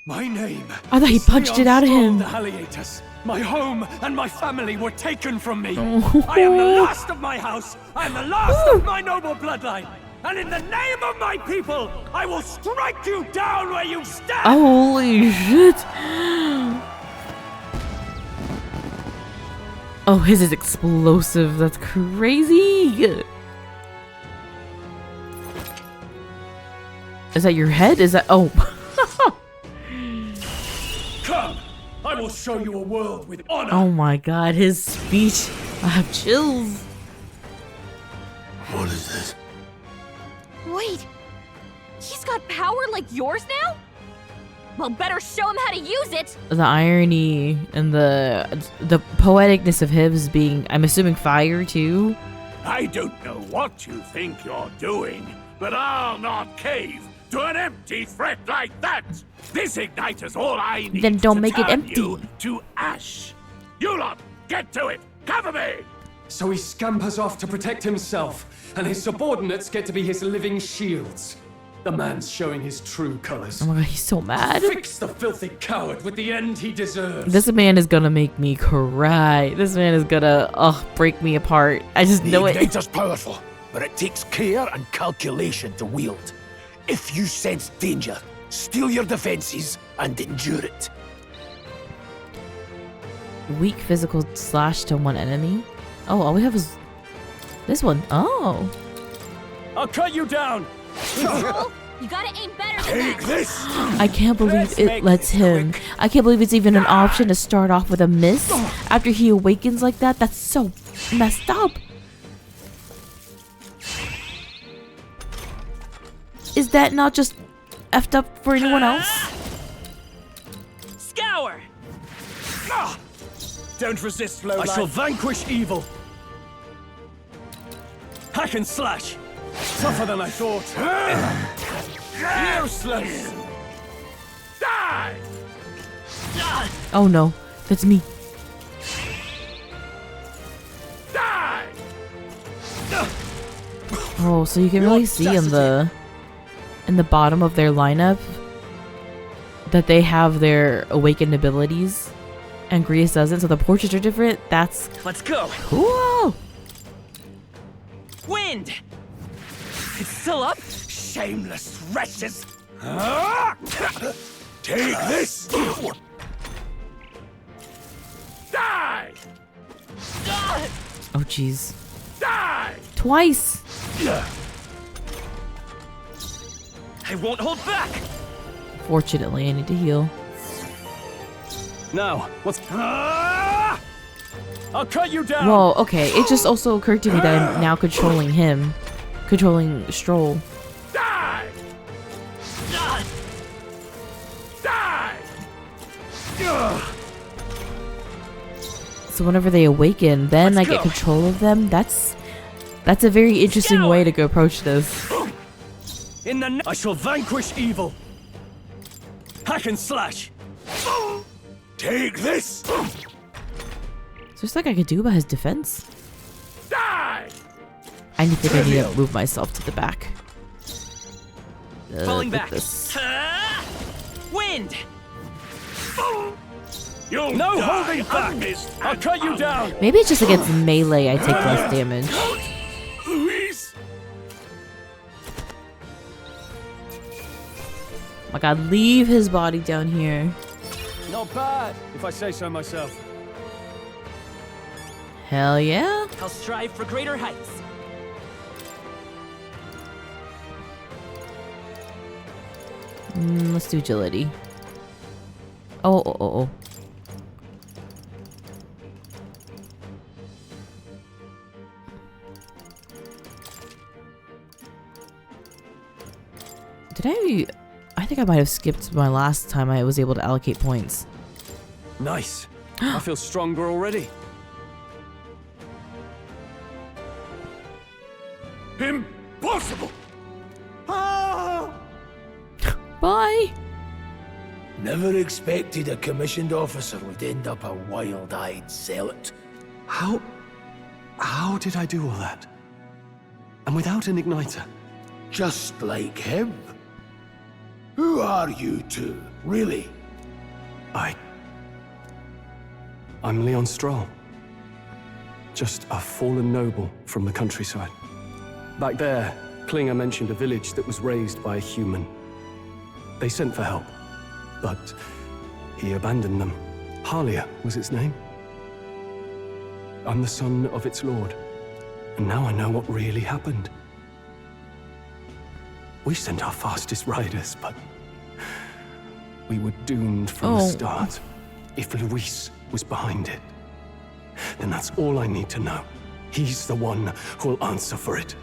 My name. I thought he punched it out of him. The Haliatus. My home and my family were taken from me. Oh. I am the last of my house. I am the last of my noble bloodline. And in the name of my people, I will strike you down where you stand. Holy shit. Oh, his is explosive. That's crazy. Is that your head? Is that... Oh. Come, I will show you a world with honor. Oh my god, his speech. I have chills. What is this? Wait, he's got power like yours now? Well, better show him how to use it. The irony and the poeticness of his being, I'm assuming, fire too. I don't know what you think you're doing, but I'll not cave to an empty threat like that. This igniter's all I need. Then don't to make it turn empty. you to ash. You lot, get to it. Cover me. So he scampers off to protect himself, and his subordinates get to be his living shields. The man's showing his true colors. Oh my god, he's so mad. Fix the filthy coward with the end he deserves. This man is gonna make me cry. This man is gonna, break me apart. I just know The it. igniter's powerful, but it takes care and calculation to wield. If you sense danger, steel your defenses and endure it. Weak physical slash to one enemy. Oh, all we have is this one. Oh. I'll cut you down. Cole, you gotta aim better than Take that. this! I can't believe it lets him. I can't believe it's even an option to start off with a miss after he awakens like that. That's so messed up. Is that not just effed up for anyone else? Scour! Don't resist, low I shall vanquish evil. Hack and slash. Tougher than I thought. Useless! Die! Oh no, that's me. Die! Oh, so you can really see in the bottom of their lineup that they have their awakened abilities, and Grius doesn't. So the portraits are different. That's Let's go. cool. Wind! It's still up? Shameless wretches! Take this! Die! Oh jeez, Die! twice. I won't hold back! Fortunately, I need to heal. Now, what's... I'll cut you down! Whoa, okay. It just also occurred to me that I'm now controlling him. Controlling Stroll. Die! Die! So whenever they awaken, then I get control of them. That's a very interesting way to go approach this. In the I shall vanquish evil! Hack and slash! Take this! So there's like I could do about his defense. Die! I need to move myself to the back. Falling look at back. this. Wind! You'll No die, holding back! unmissed I'll and cut you down! Maybe it's just against melee I take less damage. Luis! Oh my god, leave his body down here. Not bad, if I say so myself. Hell yeah. I'll strive for greater heights. Let's do agility. Oh. I think I might have skipped my last time I was able to allocate points. Nice. I feel stronger already. Impossible! Bye. Never expected a commissioned officer would end up a wild-eyed zealot. How did I do all that? And without an igniter? Just like him. Who are you two, really? I'm Leon Stroll. Just a fallen noble from the countryside. Back there, Klinger mentioned a village that was raised by a human. They sent for help, but he abandoned them. Halia was its name. I'm the son of its lord, and now I know what really happened. We sent our fastest riders, but we were doomed from the start. If Luis was behind it, then that's all I need to know. He's the one who'll answer for it.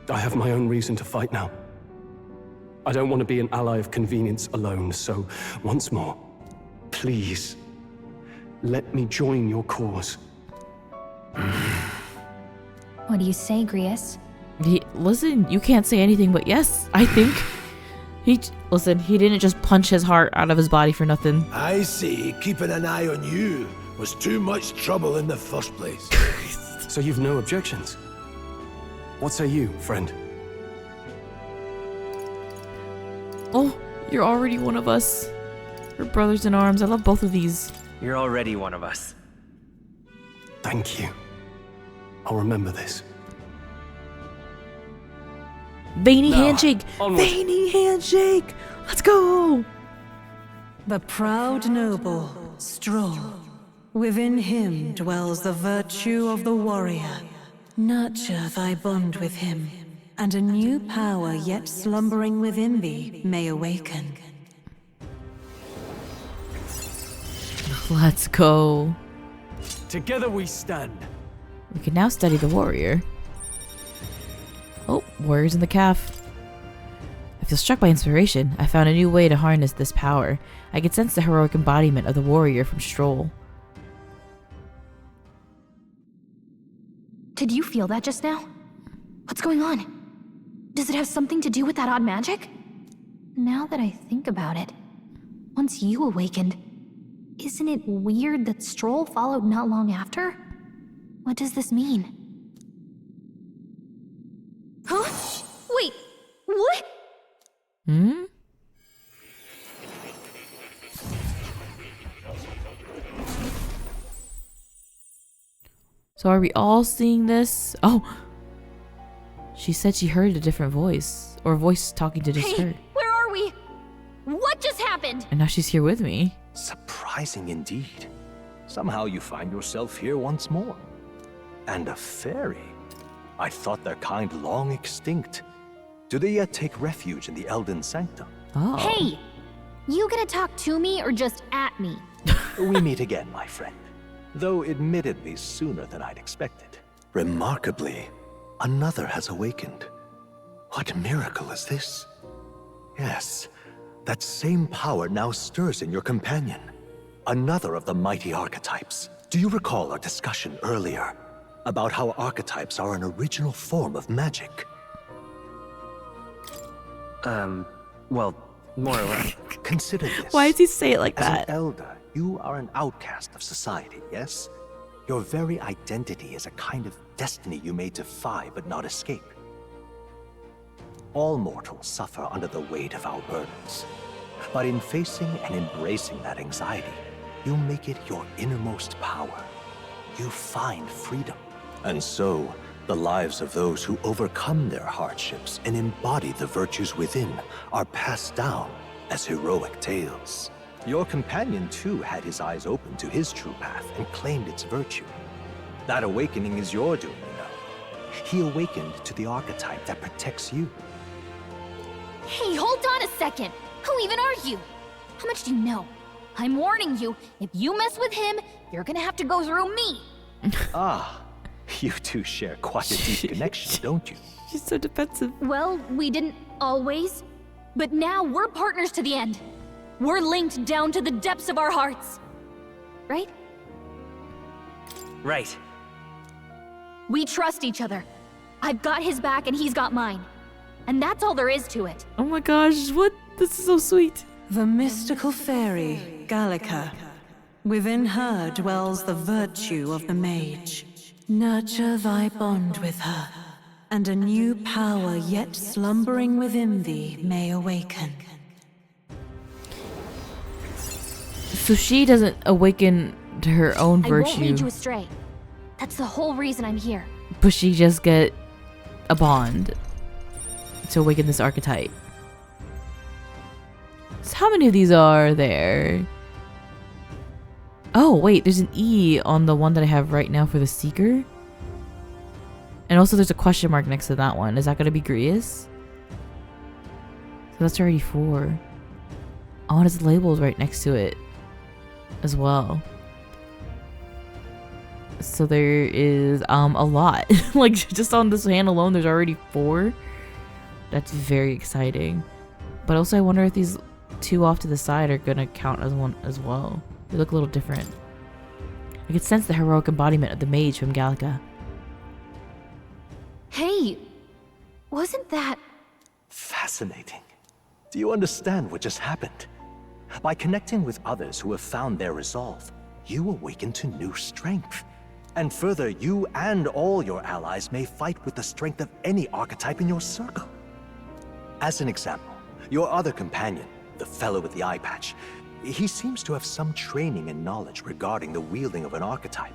I have my own reason to fight now. I don't want to be an ally of convenience alone, so once more, please, let me join your cause. What do you say, Grius? Listen, you can't say anything but yes, I think. He didn't just punch his heart out of his body for nothing. I see keeping an eye on you was too much trouble in the first place. So you've no objections? What say you, friend? Oh, you're already one of us. We're brothers in arms. I love both of these. You're already one of us. Thank you. I'll remember this. Veiny Now, handshake! onward. Veiny handshake! Let's go! The proud noble, Stroll. Within him dwells the virtue of the warrior. Nurture thy bond with him, and a new power yet slumbering within thee may awaken. Let's go. Together we stand. We can now study the warrior. Oh, warriors in the calf. I feel struck by inspiration. I found a new way to harness this power. I can sense the heroic embodiment of the warrior from Stroll. Did you feel that just now? What's going on? Does it have something to do with that odd magic? Now that I think about it, once you awakened, isn't it weird that Stroll followed not long after? What does this mean? Huh? Wait, what? Hmm? So are we all seeing this? Oh! She said she heard a different voice. Or a voice talking to just her. Where are we? What just happened? And now she's here with me. Surprising indeed. Somehow you find yourself here once more. And a fairy. I thought their kind long extinct. Do they yet take refuge in the Elden Sanctum? Oh. Hey! You gonna talk to me or just at me? We meet again, my friend. Though admittedly sooner than I'd expected. Remarkably, another has awakened. What miracle is this? Yes, that same power now stirs in your companion. Another of the mighty archetypes. Do you recall our discussion earlier about how archetypes are an original form of magic? Well, more or less. Consider this. Why does he say it like As that? an elder, you are an outcast of society, yes? Your very identity is a kind of destiny you may defy but not escape. All mortals suffer under the weight of our burdens. But in facing and embracing that anxiety, you make it your innermost power. You find freedom. And so, the lives of those who overcome their hardships and embody the virtues within are passed down as heroic tales. Your companion, too, had his eyes open to his true path and claimed its virtue. That awakening is your doing, you know. He awakened to the archetype that protects you. Hey, hold on a second. Who even are you? How much do you know? I'm warning you, if you mess with him, you're gonna have to go through me. Ah, you two share quite a deep connection, don't you? She's so defensive. Well, we didn't always, but now we're partners to the end. We're linked down to the depths of our hearts. Right? Right. We trust each other. I've got his back and he's got mine. And that's all there is to it. Oh my gosh, what? This is so sweet. The mystical fairy, Gallica. Within her dwells the virtue of the mage. Nurture thy bond with her, and a new power yet slumbering within thee may awaken. So she doesn't awaken to her own I won't virtue, lead you astray. That's the whole reason I'm here. but she just get a bond to awaken this archetype. So how many of these are there? Oh wait, there's an E on the one that I have right now for the Seeker. And also there's a question mark next to that one. Is that going to be Grius? So that's already 4. Oh, and it's labeled right next to it as well. So there is a lot. Like just on this hand alone there's already 4. That's very exciting. But also I wonder if these 2 off to the side are going to count as one as well. They look a little different. I could sense the heroic embodiment of the mage from Gallica. Hey, wasn't that... Fascinating. Do you understand what just happened? By connecting with others who have found their resolve, you awaken to new strength. And further, you and all your allies may fight with the strength of any archetype in your circle. As an example, your other companion, the fellow with the eye patch, he seems to have some training and knowledge regarding the wielding of an archetype.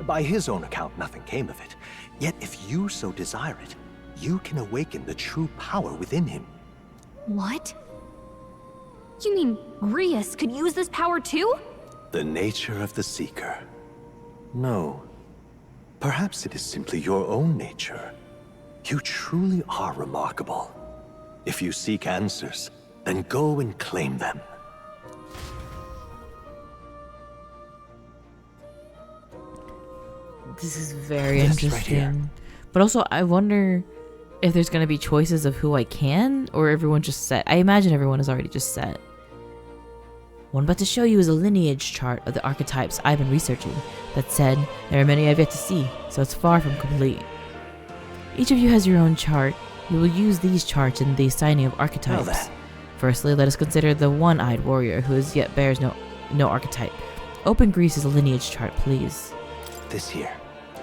By his own account, nothing came of it. Yet if you so desire it, you can awaken the true power within him. What? You mean Grius could use this power too? The nature of the Seeker. No. Perhaps it is simply your own nature. You truly are remarkable. If you seek answers, then go and claim them. This is very This interesting. right here. But also I wonder if there's going to be choices of who I can, or everyone just set. I imagine everyone is already just set. What I'm about to show you is a lineage chart of the archetypes I've been researching. That said, there are many I've yet to see, so it's far from complete. Each of you has your own chart. We will use these charts in the assigning of archetypes. Firstly, let us consider the one-eyed warrior who as yet bears no archetype. Open Grease's lineage chart, please. This here.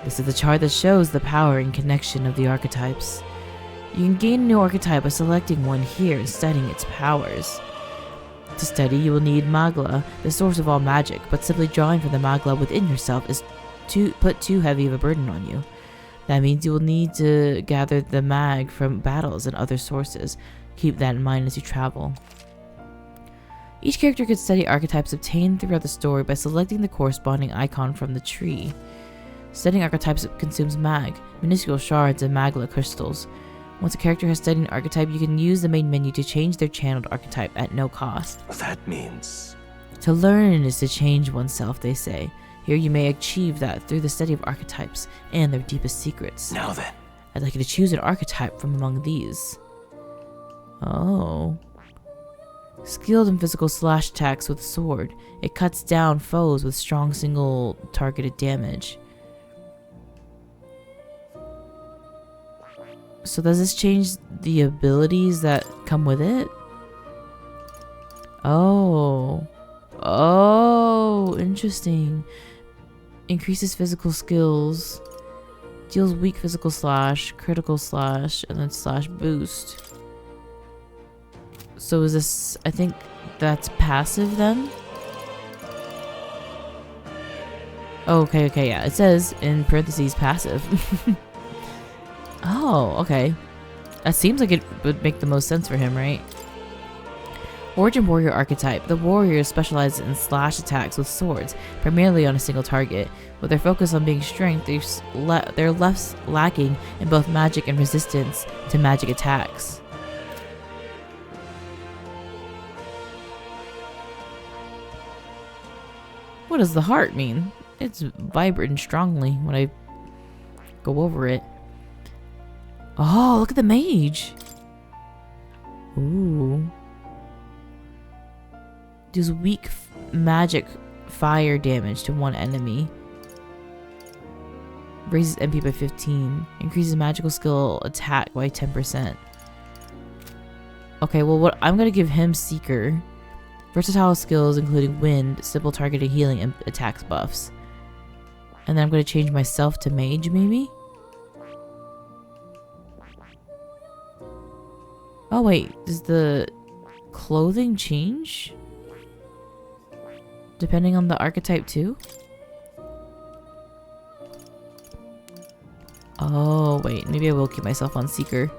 This is the chart that shows the power and connection of the archetypes. You can gain a new archetype by selecting one here and studying its powers. To study, you will need Magla, the source of all magic, but simply drawing from the Magla within yourself is too heavy of a burden on you. That means you will need to gather the mag from battles and other sources. Keep that in mind as you travel. Each character could study archetypes obtained throughout the story by selecting the corresponding icon from the tree. Studying archetypes consumes mag, minuscule shards, and magla crystals. Once a character has studied an archetype, you can use the main menu to change their channeled archetype at no cost. That means... To learn is to change oneself, they say. Here you may achieve that through the study of archetypes and their deepest secrets. Now then. I'd like you to choose an archetype from among these. Oh. Skilled in physical slash attacks with sword. It cuts down foes with strong single targeted damage. So does this change the abilities that come with it? Oh. Oh, interesting. Increases physical skills. Deals weak physical slash, critical slash, and then slash boost. So is this, I think that's passive then? Oh, okay, yeah. It says in parentheses passive. Oh, okay. That seems like it would make the most sense for him, right? Origin Warrior Archetype. The warrior specializes in slash attacks with swords, primarily on a single target. With their focus on being strength, they're less lacking in both magic and resistance to magic attacks. What does the heart mean? It's vibrating strongly when I go over it. Oh, look at the mage. Ooh. Deals weak magic fire damage to one enemy. Raises MP by 15. Increases magical skill attack by 10%. Okay, well, I'm gonna give him Seeker. Versatile skills including wind, simple targeting, healing, and attacks buffs. And then I'm gonna change myself to mage, maybe? Oh wait, does the clothing change? Depending on the archetype too? Oh wait, maybe I will keep myself on Seeker.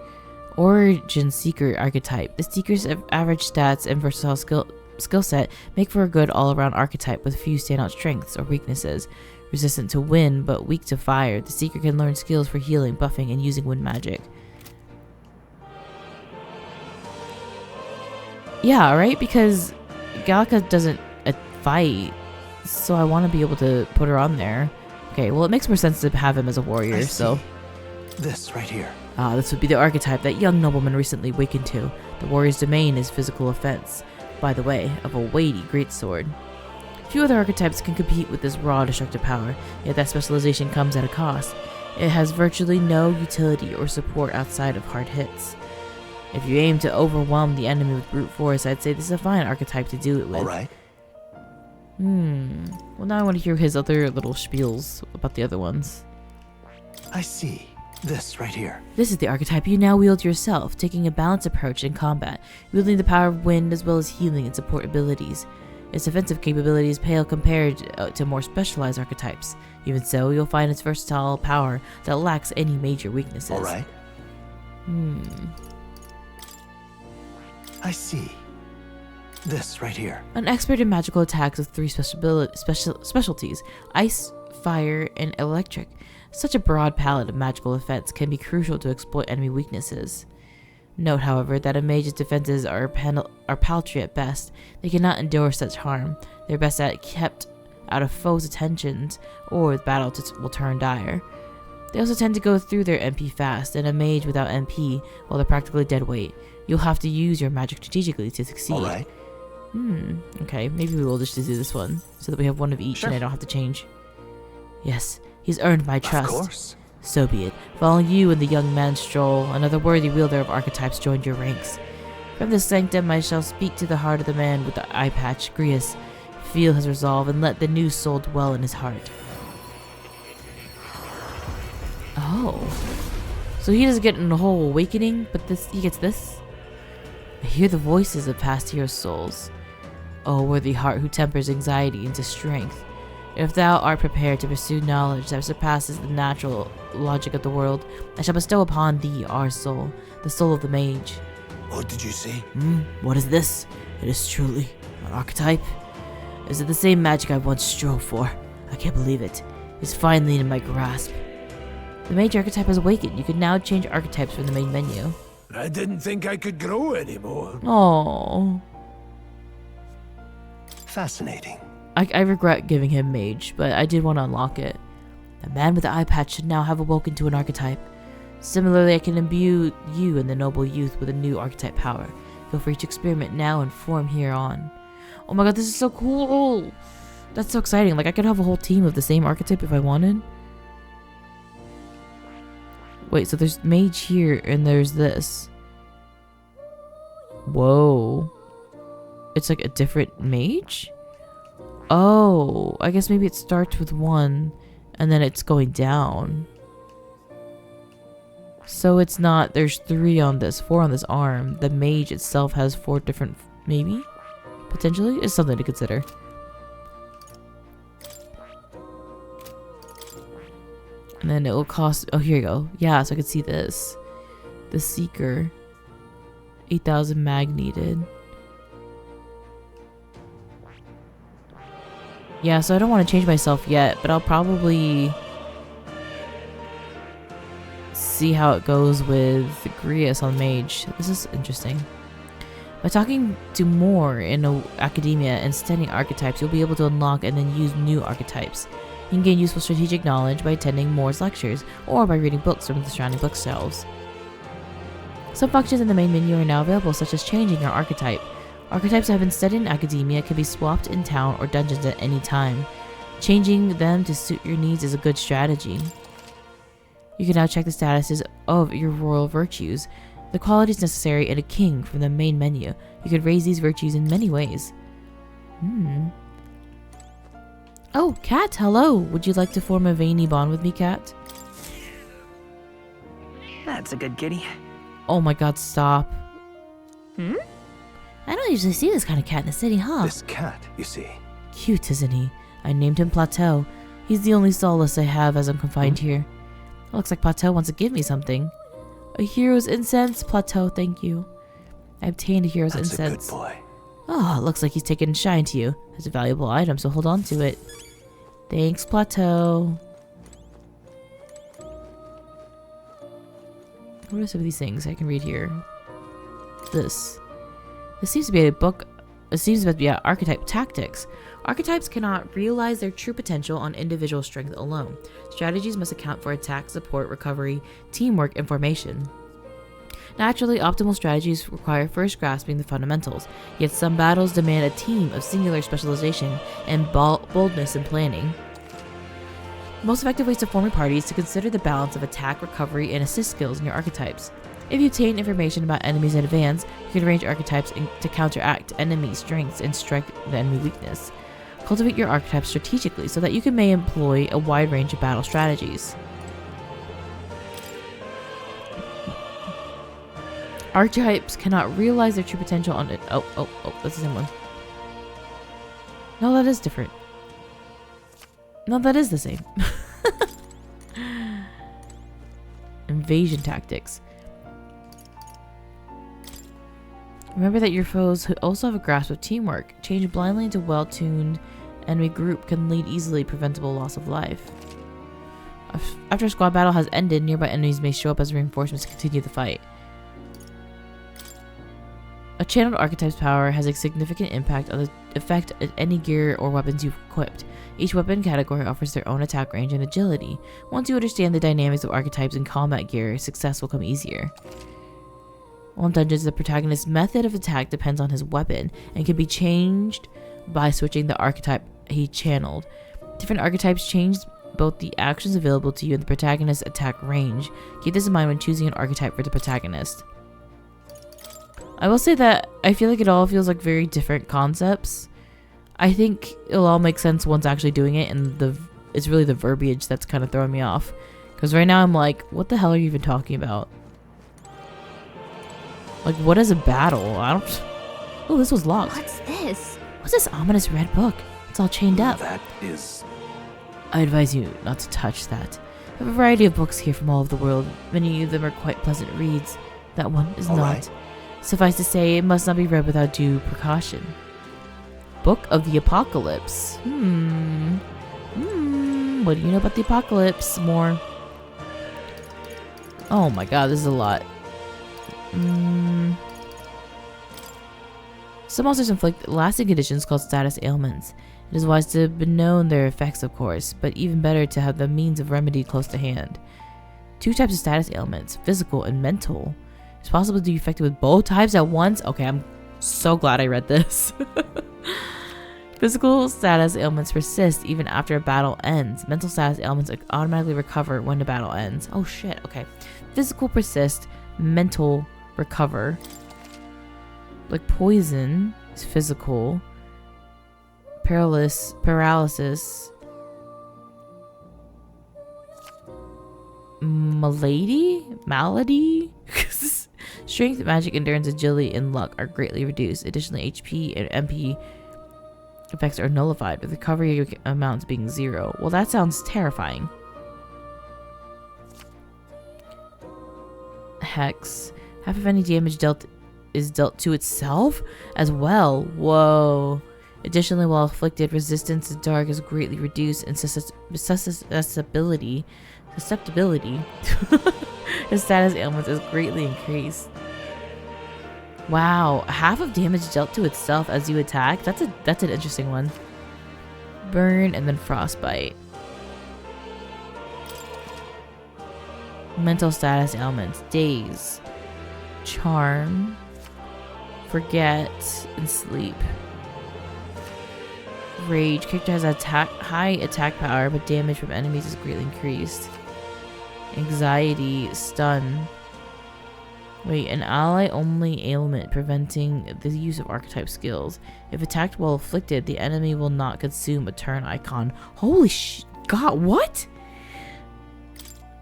Origin Seeker archetype. The Seeker's average stats and versatile skill set make for a good all-around archetype with few standout strengths or weaknesses. Resistant to wind but weak to fire, the Seeker can learn skills for healing, buffing, and using wind magic. Yeah, right? Because Gallica doesn't fight, so I want to be able to put her on there. Okay, well, it makes more sense to have him as a warrior, so... This right here. This would be the archetype that young nobleman recently awakened to. The warrior's domain is physical offense, by the way, of a weighty greatsword. Few other archetypes can compete with this raw destructive power, yet that specialization comes at a cost. It has virtually no utility or support outside of hard hits. If you aim to overwhelm the enemy with brute force, I'd say this is a fine archetype to do it with. Alright. Well, now I want to hear his other little spiels about the other ones. I see. This right here. This is the archetype you now wield yourself, taking a balanced approach in combat, wielding the power of wind as well as healing and support abilities. Its offensive capabilities pale compared to more specialized archetypes. Even so, you'll find its versatile power that lacks any major weaknesses. Alright. I see. This right here. An expert in magical attacks with 3 specialties: ice, fire, and electric. Such a broad palette of magical effects can be crucial to exploit enemy weaknesses. Note, however, that a mage's defenses are paltry at best. They cannot endure such harm. They're best kept out of foes' attentions, or the battle will turn dire. They also tend to go through their MP fast, and a mage without MP, well, they're practically dead weight. You'll have to use your magic strategically to succeed. Alright. Okay, maybe we will just do this one, so that we have one of each and I don't have to change. Yes, he's earned my trust. Of course. So be it. Following you and the young man Stroll, another worthy wielder of archetypes joined your ranks. From this sanctum I shall speak to the heart of the man with the eye patch, Grius. Feel his resolve and let the new soul dwell in his heart. Oh. So he doesn't get a whole awakening, but he gets this? I hear the voices of past hero souls. O worthy heart who tempers anxiety into strength. If thou art prepared to pursue knowledge that surpasses the natural logic of the world, I shall bestow upon thee our soul, the soul of the mage. What did you say? What is this? It is truly an archetype. Is it the same magic I once strove for? I can't believe it. It's finally in my grasp. The mage archetype has awakened. You can now change archetypes from the main menu. I didn't think I could grow anymore. Oh. Fascinating. I regret giving him mage, but I did want to unlock it. The man with the eye patch should now have awoken to an archetype. Similarly, I can imbue you and the noble youth with a new archetype power. Feel free to experiment now and form here on. Oh my god, this is so cool! That's so exciting. Like, I could have a whole team of the same archetype if I wanted. Wait, so there's mage here and there's this. Whoa. It's like a different mage? Oh, I guess maybe it starts with one and then it's going down. So it's not, there's 4 on this arm. The mage itself has 4 different, maybe? Potentially? It's something to consider. And then it will cost, oh, here you go. Yeah, so I can see this. The Seeker. 8,000 mag needed. Yeah, so I don't want to change myself yet, but I'll probably see how it goes with Grius on Mage. This is interesting. By talking to more in Academia and studying archetypes, you'll be able to unlock and then use new archetypes. You can gain useful strategic knowledge by attending Moore's lectures, or by reading books from the surrounding bookshelves. Some functions in the main menu are now available, such as changing your archetype. Archetypes that have been studied in Academia can be swapped in town or dungeons at any time. Changing them to suit your needs is a good strategy. You can now check the statuses of your royal virtues, the qualities necessary in a king from the main menu. You can raise these virtues in many ways. Oh, Cat, hello! Would you like to form a veiny bond with me, Cat? That's a good kitty. Oh my god, stop. I don't usually see this kind of cat in the city, huh? This cat, you see. Cute, isn't he? I named him Plateau. He's the only solace I have as I'm confined here. Looks like Plateau wants to give me something. A hero's incense? Plateau, thank you. I obtained a hero's incense. That's a good boy. Oh, looks like he's taken a shine to you. It's a valuable item, so hold on to it. Thanks, Plateau. What are some of these things I can read here? This seems to be a book. It seems to be archetype tactics. Archetypes cannot realize their true potential on individual strength alone. Strategies must account for attack, support, recovery, teamwork, and formation. Naturally, optimal strategies require first grasping the fundamentals, yet some battles demand a team of singular specialization and boldness in planning. Most effective ways to form a party is to consider the balance of attack, recovery, and assist skills in your archetypes. If you obtain information about enemies in advance, you can arrange archetypes to counteract enemy strengths and strike the enemy weakness. Cultivate your archetypes strategically so that you may employ a wide range of battle strategies. Archetypes cannot realize their true potential on it. Oh, that's the same one. No, that is different. No, that is the same. Invasion tactics. Remember that your foes also have a grasp of teamwork. Change blindly into well-tuned enemy group can lead easily preventable loss of life. After a squad battle has ended, nearby enemies may show up as reinforcements to continue the fight. A channeled archetype's power has a significant impact on the effect of any gear or weapons you've equipped. Each weapon category offers their own attack range and agility. Once you understand the dynamics of archetypes and combat gear, success will come easier. While in dungeons, the protagonist's method of attack depends on his weapon and can be changed by switching the archetype he channeled. Different archetypes change both the actions available to you and the protagonist's attack range. Keep this in mind when choosing an archetype for the protagonist. I will say that I feel like it all feels like very different concepts. I think it'll all make sense once actually doing it, and it's really the verbiage that's kind of throwing me off. Because right now I'm like, what the hell are you even talking about? Like, what is a battle? I don't... Oh, this was locked. What's this? What's this ominous red book? It's all chained up. That is... I advise you not to touch that. I have a variety of books here from all over the world. Many of them are quite pleasant reads. That one is All not. right. Suffice to say, it must not be read without due precaution. Book of the Apocalypse. What do you know about the Apocalypse? More. Oh my god, this is a lot. Some monsters inflict lasting conditions called status ailments. It is wise to bemoan their effects, of course, but even better to have the means of remedy close to hand. 2 types of status ailments, physical and mental. It's possible to be affected with both types at once. Okay, I'm so glad I read this. Physical status ailments persist even after a battle ends. Mental status ailments automatically recover when the battle ends. Oh shit, okay. Physical persist, mental recover. Like poison is physical. Paralysis. Malady? Strength, magic, endurance, agility, and luck are greatly reduced. Additionally, HP and MP effects are nullified, with recovery amounts being 0. Well, that sounds terrifying. Hex. Half of any damage dealt is dealt to itself as well. Whoa. Additionally, while afflicted, resistance to dark is greatly reduced, and susceptibility the status ailments is greatly increased. Wow, half of damage dealt to itself as you attack. That's an interesting one. Burn and then frostbite. Mental status ailments: daze, charm, forget, and sleep. Rage. Character has high attack power, but damage from enemies is greatly increased. Anxiety, stun. Wait, an ally-only ailment preventing the use of archetype skills. If attacked while afflicted, the enemy will not consume a turn icon. Holy god, what?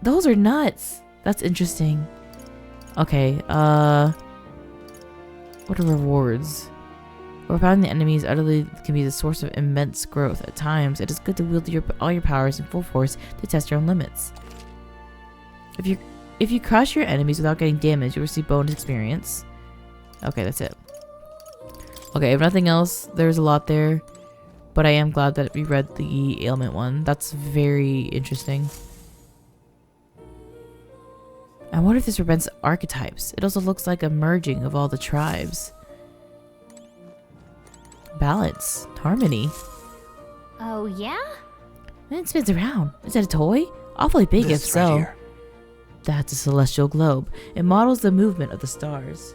Those are nuts. That's interesting. Okay, what are rewards? Overpowering the enemies utterly can be the source of immense growth. At times, it is good to wield all your powers in full force to test your own limits. If you crush your enemies without getting damaged, you'll receive bonus experience. Okay, that's it. Okay, if nothing else, there's a lot there. But I am glad that we read the ailment one. That's very interesting. I wonder if this prevents archetypes. It also looks like a merging of all the tribes. Balance. Harmony. Oh, yeah? And it spins around. Is that a toy? Awfully big if This so. right here. That's a celestial globe. It models the movement of the stars.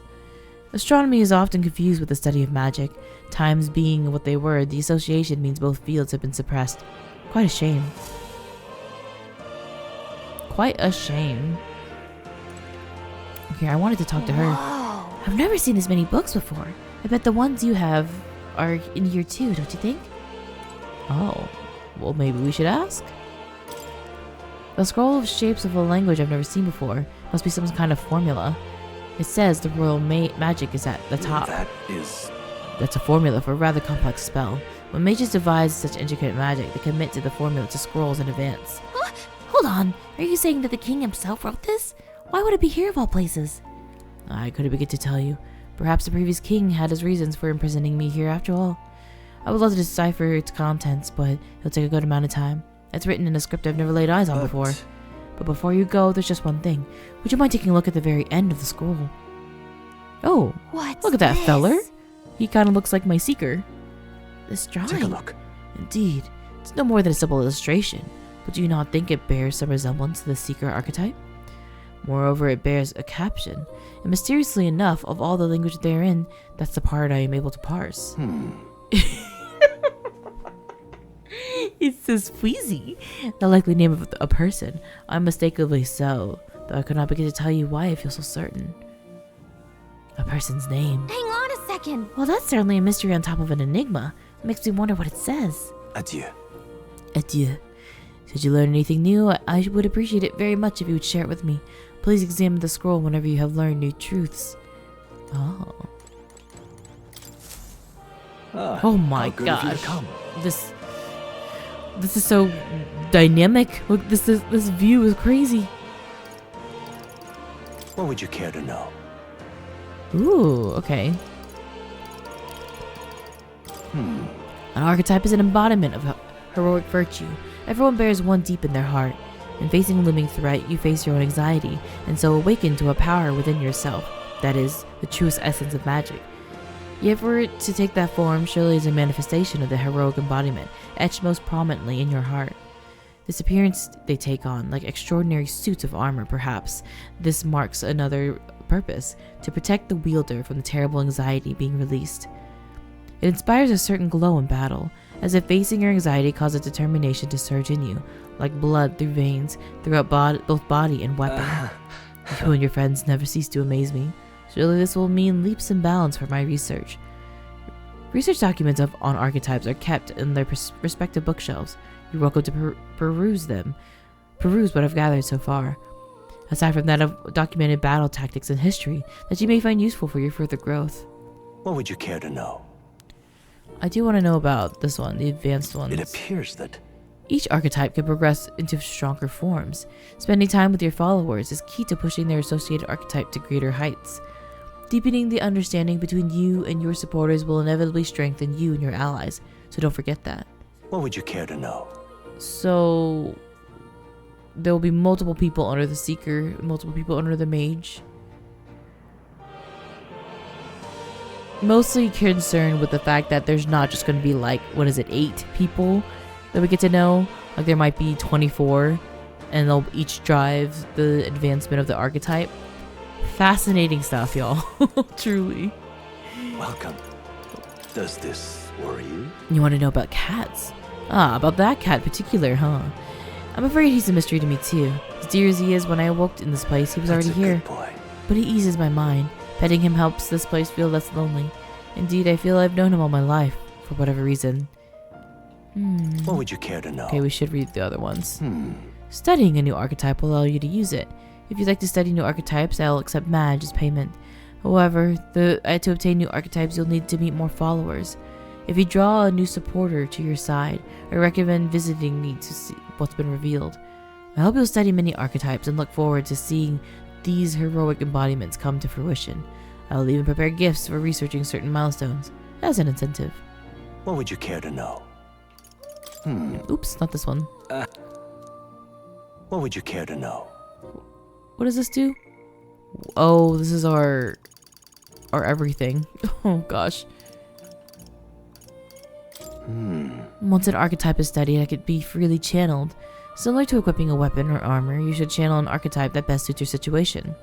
Astronomy is often confused with the study of magic. Times being what they were, the association means both fields have been suppressed. Quite a shame. Quite a shame. Okay, I wanted to talk to her. Whoa. I've never seen this many books before. I bet the ones you have are in here too, don't you think? Oh, well maybe we should ask. The scroll of shapes of a language I've never seen before. Must be some kind of formula. It says the royal magic is at the top. That's a formula for a rather complex spell. When mages devise such intricate magic, they commit to the formula to scrolls in advance. Hold on, are you saying that the king himself wrote this? Why would it be here of all places? I couldn't begin to tell you. Perhaps the previous king had his reasons for imprisoning me here after all. I would love to decipher its contents, but it'll take a good amount of time. It's written in a script I've never laid eyes on before. But before you go, there's just one thing. Would you mind taking a look at the very end of the scroll? Oh, What's look at that this? feller. He kind of looks like my seeker. This drawing. Take a look. Indeed, it's no more than a simple illustration. But do you not think it bears some resemblance to the seeker archetype? Moreover, it bears a caption. And mysteriously enough, of all the language therein, that's the part I am able to parse. It says Freezhie, the likely name of a person. Unmistakably so, though I could not begin to tell you why I feel so certain. A person's name. Hang on a second. Well, that's certainly a mystery on top of an enigma. It makes me wonder what it says. Adieu. Adieu. Should you learn anything new, I would appreciate it very much if you would share it with me. Please examine the scroll whenever you have learned new truths. Oh. Oh my gosh. This is so dynamic. Look, this view is crazy. What would you care to know? Ooh, okay. An archetype is an embodiment of heroic virtue. Everyone bears one deep in their heart. In facing a looming threat, you face your own anxiety, and so awaken to a power within yourself. That is, the truest essence of magic. Yet for it to take that form, surely is a manifestation of the heroic embodiment, etched most prominently in your heart. This appearance they take on, like extraordinary suits of armor perhaps. This marks another purpose, to protect the wielder from the terrible anxiety being released. It inspires a certain glow in battle, as if facing your anxiety causes determination to surge in you, like blood through veins, throughout both body and weapon. You and your friends never cease to amaze me. Surely this will mean leaps and bounds for my research. Research documents on archetypes are kept in their respective bookshelves. You're welcome to peruse them. Peruse what I've gathered so far. Aside from that, I've documented battle tactics and history that you may find useful for your further growth. What would you care to know? I do want to know about this one, the advanced ones. It appears that each archetype can progress into stronger forms. Spending time with your followers is key to pushing their associated archetype to greater heights. Deepening the understanding between you and your supporters will inevitably strengthen you and your allies, so don't forget that. What would you care to know? So there will be multiple people under the Seeker, multiple people under the Mage. Mostly concerned with the fact that there's not just going to be like, 8 people that we get to know? Like there might be 24 and they'll each drive the advancement of the archetype. Fascinating stuff, y'all. Truly. Welcome. Does this worry you? You want to know about cats? Ah, about that cat in particular, huh? I'm afraid he's a mystery to me too. As dear as he is, when I awoke in this place, he was already here. Good boy. But he eases my mind. Petting him helps this place feel less lonely. Indeed, I feel I've known him all my life, for whatever reason. What would you care to know? Okay, we should read the other ones. Studying a new archetype will allow you to use it. If you'd like to study new archetypes, I'll accept Madge as payment. However, to obtain new archetypes, you'll need to meet more followers. If you draw a new supporter to your side, I recommend visiting me to see what's been revealed. I hope you'll study many archetypes and look forward to seeing these heroic embodiments come to fruition. I will even prepare gifts for researching certain milestones as an incentive. What would you care to know? Oops, not this one. What would you care to know? What does this do? Oh, this is our everything. Oh gosh. Once an archetype is studied, it could be freely channeled. Similar to equipping a weapon or armor, you should channel an archetype that best suits your situation.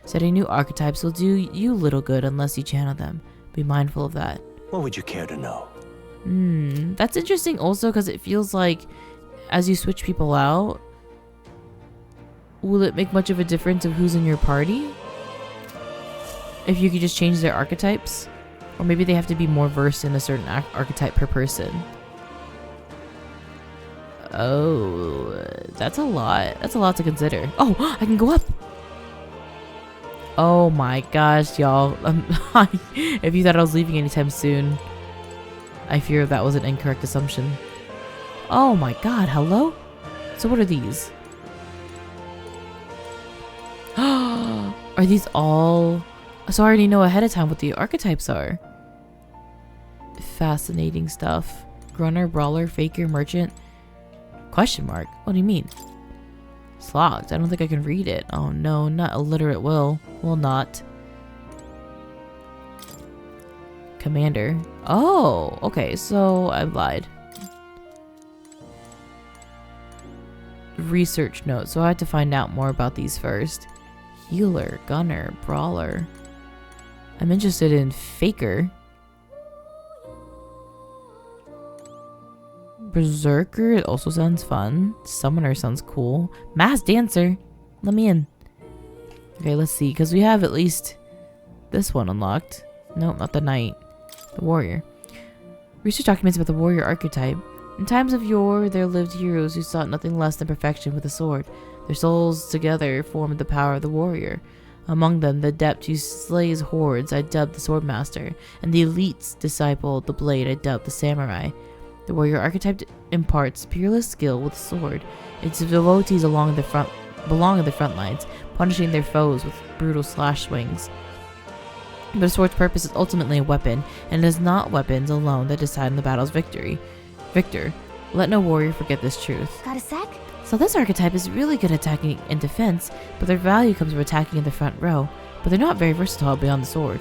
Studying new archetypes will do you little good unless you channel them. Be mindful of that. What would you care to know? That's interesting also because it feels like as you switch people out, will it make much of a difference of who's in your party? If you could just change their archetypes? Or maybe they have to be more versed in a certain archetype per person. Oh, that's a lot. That's a lot to consider. Oh, I can go up. Oh my gosh, y'all. If you thought I was leaving anytime soon, I fear that was an incorrect assumption. Oh my god, hello? So what are these? Are these all... So I already know ahead of time what the archetypes are. Fascinating stuff. Grunner, Brawler, Faker, Merchant. Question mark? What do you mean? It's locked. I don't think I can read it. Oh no, not illiterate will. Will not. Commander. Oh, okay, so I lied. Research notes. So I have to find out more about these first. Healer, Gunner, Brawler. I'm interested in Faker. Berserker, it also sounds fun. Summoner sounds cool. Mass Dancer, let me in. Okay, let's see, because we have at least this one unlocked. Nope, not the knight. The warrior. Research documents about the warrior archetype. In times of yore, there lived heroes who sought nothing less than perfection with a sword. Their souls together formed the power of the warrior. Among them, the adept who slays hordes I dubbed the swordmaster, and the elite's disciple, the blade, I dubbed the samurai. The warrior archetype imparts peerless skill with a sword. Its devotees belong in the front lines, punishing their foes with brutal slash swings. But a sword's purpose is ultimately a weapon, and it is not weapons alone that decide on the battle's victory. Victor, let no warrior forget this truth. Got a sec? So this archetype is really good at attacking in defense, but their value comes from attacking in the front row. But they're not very versatile beyond the sword.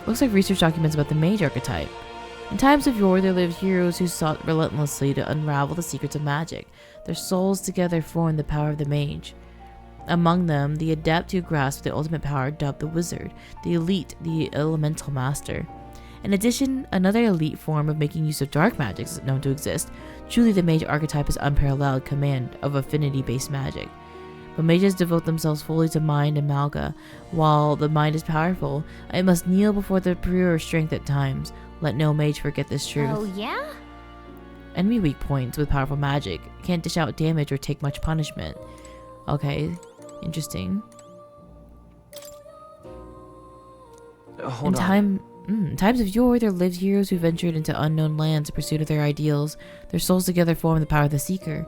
Looks like research documents about the mage archetype. In times of yore, there lived heroes who sought relentlessly to unravel the secrets of magic. Their souls together formed the power of the mage. Among them, the adept who grasped the ultimate power dubbed the wizard, the elite, the elemental master. In addition, another elite form of making use of dark magic is known to exist. Truly, the mage archetype is unparalleled command of affinity-based magic. But mages devote themselves fully to mind and malga. While the mind is powerful, it must kneel before the pure strength at times. Let no mage forget this truth. Oh, yeah? Enemy weak points with powerful magic can't dish out damage or take much punishment. Okay, interesting. Hold on. In times of yore, there lived heroes who ventured into unknown lands in pursuit of their ideals. Their souls together form the power of the Seeker.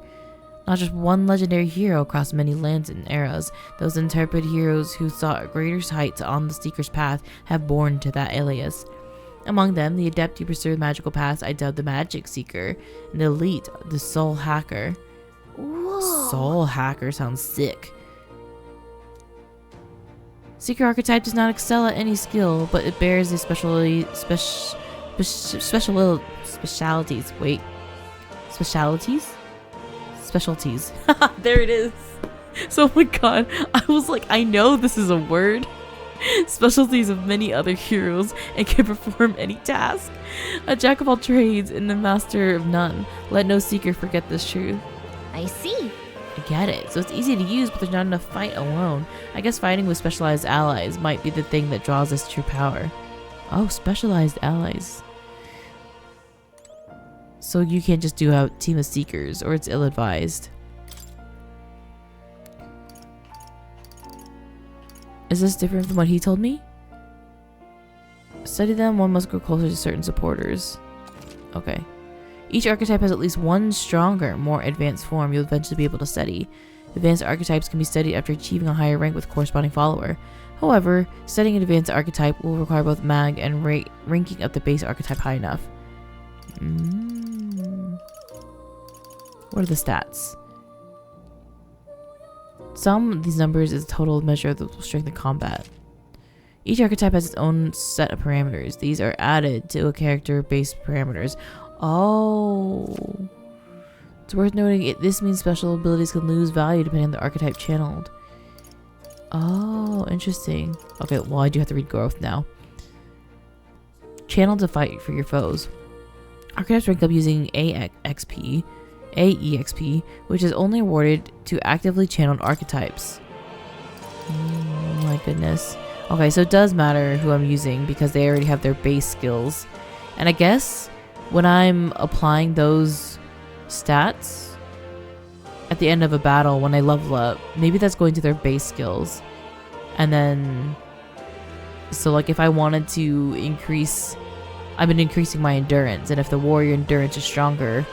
Not just one legendary hero across many lands and eras, those intrepid heroes who sought greater heights on the Seeker's path have borne to that alias. Among them, the adept who pursued magical paths I dubbed the Magic Seeker, and the elite, the Soul Hacker. Whoa. Soul Hacker sounds sick. Seeker archetype does not excel at any skill, but it bears the specialties. Wait, specialties. There it is. So, oh my god, I was like, I know this is a word. Specialties of many other heroes and can perform any task. A jack of all trades and a master of none. Let no seeker forget this truth. I see. I get it. So it's easy to use, but there's not enough fight alone. I guess fighting with specialized allies might be the thing that draws us true power. Oh, specialized allies. So you can't just do a team of seekers, or it's ill-advised. Is this different from what he told me? Study them, one must grow closer to certain supporters. Okay. Each archetype has at least one stronger, more advanced form you'll eventually be able to study. Advanced archetypes can be studied after achieving a higher rank with corresponding follower. However, studying an advanced archetype will require both mag and ranking up the base archetype high enough. What are the stats? Sum of these numbers is a total measure of the strength of combat. Each archetype has its own set of parameters. These are added to a character-based parameters. Oh. It's worth noting this means special abilities can lose value depending on the archetype channeled. Oh, interesting. Okay, well, I do have to read growth now. Channel to fight for your foes. Archetypes rank up using AEXP, which is only awarded to actively channeled archetypes. My goodness. Okay, so it does matter who I'm using because they already have their base skills. And I guess when I'm applying those stats at the end of a battle when I level up, maybe that's going to their base skills. And then, so like if I wanted to increase, I've been increasing my endurance, and if the warrior endurance is stronger,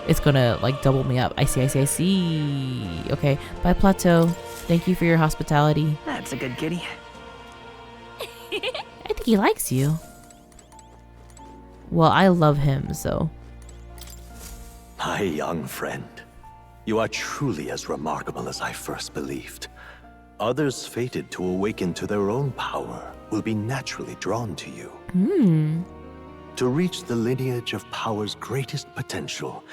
it's gonna like double me up. I see. Okay, bye Plateau. Thank you for your hospitality. That's a good kitty. I think he likes you. Well, I love him, so. My young friend, you are truly as remarkable as I first believed. Others fated to awaken to their own power will be naturally drawn to you. To reach the lineage of power's greatest potential,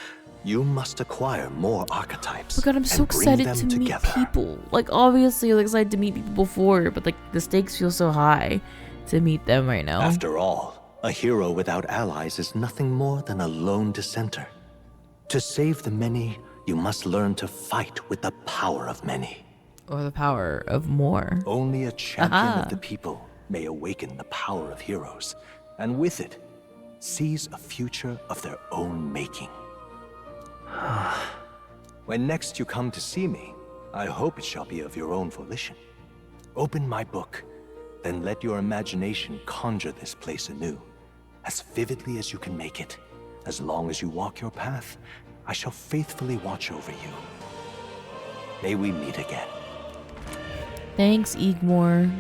you must acquire more archetypes. Oh god, I'm so excited to meet people. Like, obviously, I was excited to meet people before, but like the stakes feel so high. to meet them right now. After all, a hero without allies is nothing more than a lone dissenter. To save the many, you must learn to fight with the power of many. Or the power of more. Only a champion of the people may awaken the power of heroes, and with it, seize a future of their own making. When next you come to see me, I hope it shall be of your own volition. Open my book, then let your imagination conjure this place anew, as vividly as you can make it. As long as you walk your path, I shall faithfully watch over you. May we meet again. Thanks, Igmore.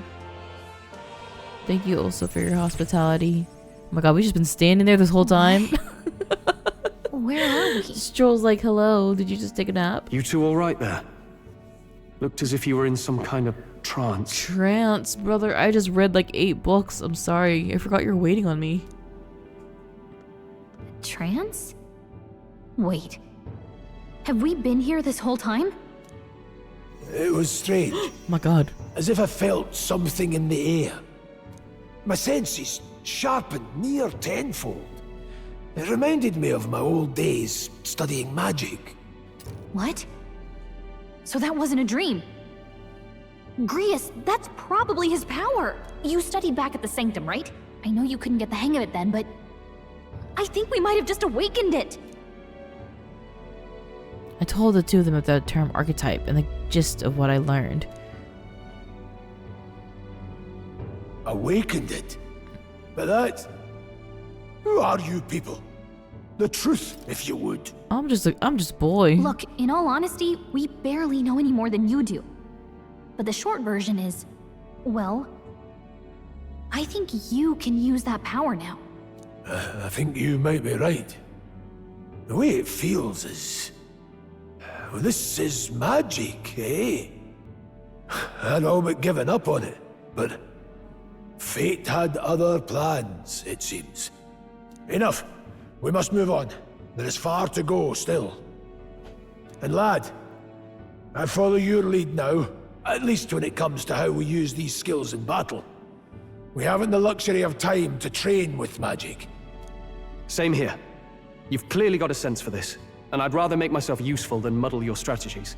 Thank you also for your hospitality. Oh my god, we've just been standing there this whole time. Where are we? Stroll's like, hello, did you just take a nap? You two all right there? Looked as if you were in some kind of trance. Trance, brother. I just read like 8 books. I'm sorry. I forgot you were waiting on me. Trance? Wait. Have we been here this whole time? It was strange. Oh my god. As if I felt something in the air. My senses sharpened near tenfold. It reminded me of my old days studying magic. What? So that wasn't a dream. Grius, that's probably his power. You studied back at the Sanctum, right? I know you couldn't get the hang of it then, but I think we might have just awakened it. I told the two of them about the term archetype and the gist of what I learned. Awakened it? But that... Who are you people? The truth, if you would. I'm just boy. Look, in all honesty, we barely know any more than you do. But the short version is, well, I think you can use that power now. I think you might be right. The way it feels is... Well, this is magic, eh? I'd all but given up on it, but... Fate had other plans, it seems. Enough. We must move on. There is far to go still. And lad, I follow your lead now, at least when it comes to how we use these skills in battle. We haven't the luxury of time to train with magic. Same here. You've clearly got a sense for this, and I'd rather make myself useful than muddle your strategies.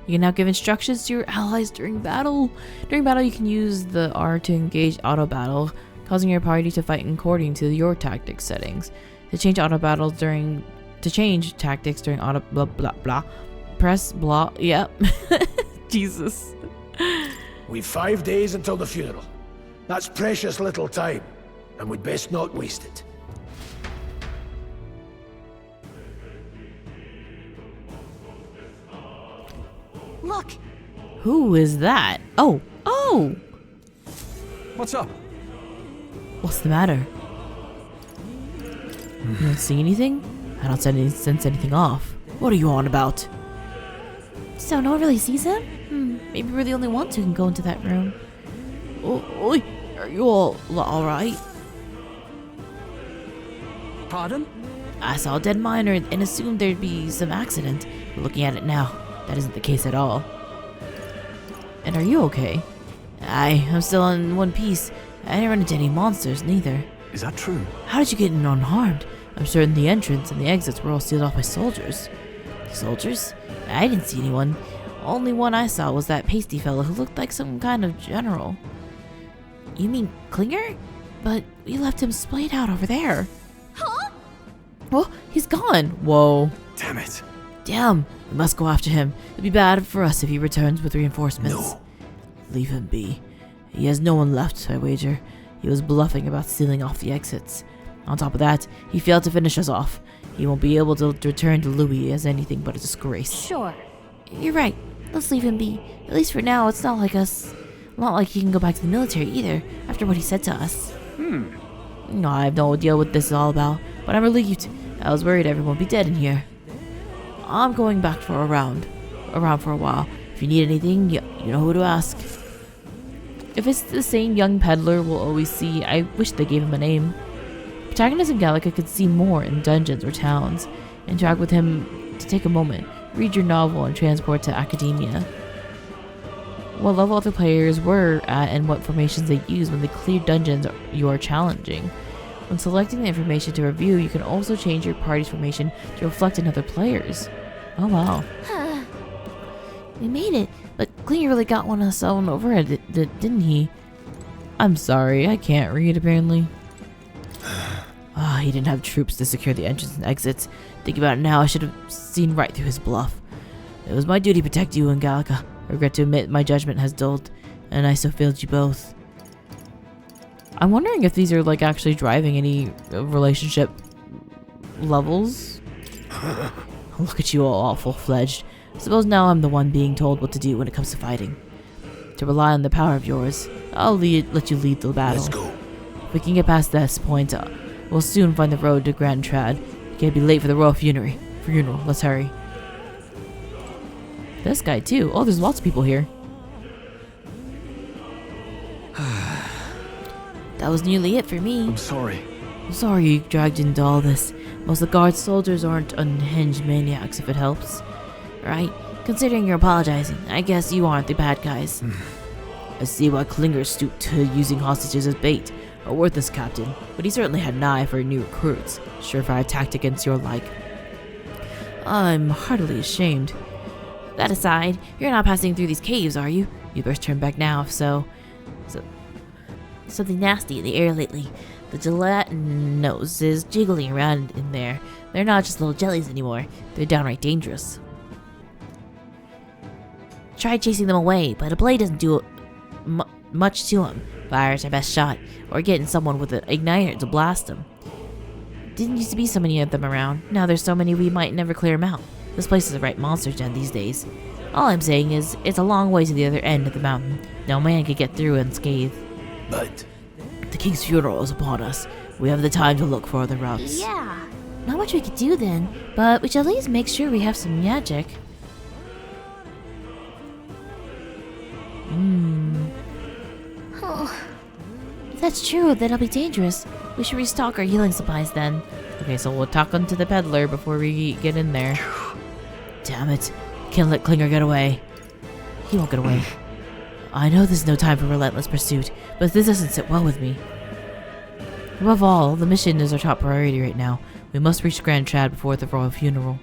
You can now give instructions to your allies during battle. During battle, you can use the R to engage auto battle, causing your party to fight according to your tactics settings. To change tactics during auto blah blah blah, press blah. Yep. Jesus. We've 5 days until the funeral. That's precious little time, and we'd best not waste it. Look! Who is that? Oh! Oh! What's up? What's the matter? You don't see anything? I don't sense anything off. What are you on about? So no one really sees him? Maybe we're the only ones who can go into that room. Oi! Are you all alright? Pardon? I saw a dead miner and assumed there'd be some accident. But looking at it now, that isn't the case at all. And are you okay? I'm still in one piece. I didn't run into any monsters, neither. Is that true? How did you get in unharmed? I'm certain the entrance and the exits were all sealed off by soldiers. Soldiers? I didn't see anyone. Only one I saw was that pasty fellow who looked like some kind of general. You mean Klinger? But we left him splayed out over there. Huh? Oh, he's gone. Whoa. Damn it. Damn, we must go after him. It'll be bad for us if he returns with reinforcements. No. Leave him be. He has no one left, I wager. He was bluffing about sealing off the exits. On top of that, he failed to finish us off. He won't be able to return to Louis as anything but a disgrace. Sure. You're right. Let's leave him be. At least for now, it's not like us. Not like he can go back to the military either, after what he said to us. No, I have no idea what this is all about, but I'm relieved. I was worried everyone would be dead in here. I'm going back for around for a while. If you need anything, you know who to ask. If it's the same young peddler we'll always see, I wish they gave him a name. Protagonists in Gallica could see more in dungeons or towns. Interact with him to take a moment. Read your novel and transport to Akedemia. what level other players were at and what formations they used when they cleared dungeons you are challenging. When selecting the information to review, you can also change your party's formation to reflect another player's. Oh wow. We made it, but Klinger really got one of us on over it, didn't he? I'm sorry, I can't read apparently. He didn't have troops to secure the entrance and exits. Thinking about it now, I should have seen right through his bluff. It was my duty to protect you and Gallica. I regret to admit my judgment has dulled, and I so failed you both. I'm wondering if these are like actually driving any relationship levels. Look at you all full-fledged. Suppose now I'm the one being told what to do when it comes to fighting. To rely on the power of yours, I'll let you lead the battle. Let's go. If we can get past this point, we'll soon find the road to Grand Trad. Can't be late for the royal funeral. Let's hurry. This guy too. Oh, there's lots of people here. That was nearly it for me. I'm sorry. I'm sorry you dragged into all this. Most of the guard soldiers aren't unhinged maniacs, if it helps. Right? Considering you're apologizing, I guess you aren't the bad guys. I see why Klinger stooped to using hostages as bait. A worthless captain, but he certainly had an eye for new recruits. Surefire tactic against your like. I'm heartily ashamed. That aside, you're not passing through these caves, are you? You best turn back now, if so. Something nasty in the air lately. The gelatin nose is jiggling around in there. They're not just little jellies anymore. They're downright dangerous. Try chasing them away, but a blade doesn't do much to them. Fire's our best shot, or getting someone with an igniter to blast them. Didn't used to be so many of them around. Now there's so many we might never clear them out. This place is a right monster's den these days. All I'm saying is, it's a long way to the other end of the mountain. No man could get through unscathed. But the king's funeral is upon us. We have the time to look for other routes. Yeah. Not much we could do then, but we should at least make sure we have some magic. If that's true, then it'll be dangerous. We should restock our healing supplies then. Okay, so we'll talk to the peddler before we get in there. Damn it. Can't let Klinger get away. He won't get away. I know there's no time for relentless pursuit, but this doesn't sit well with me. Above all, the mission is our top priority right now. We must reach Grand Trad before the royal funeral.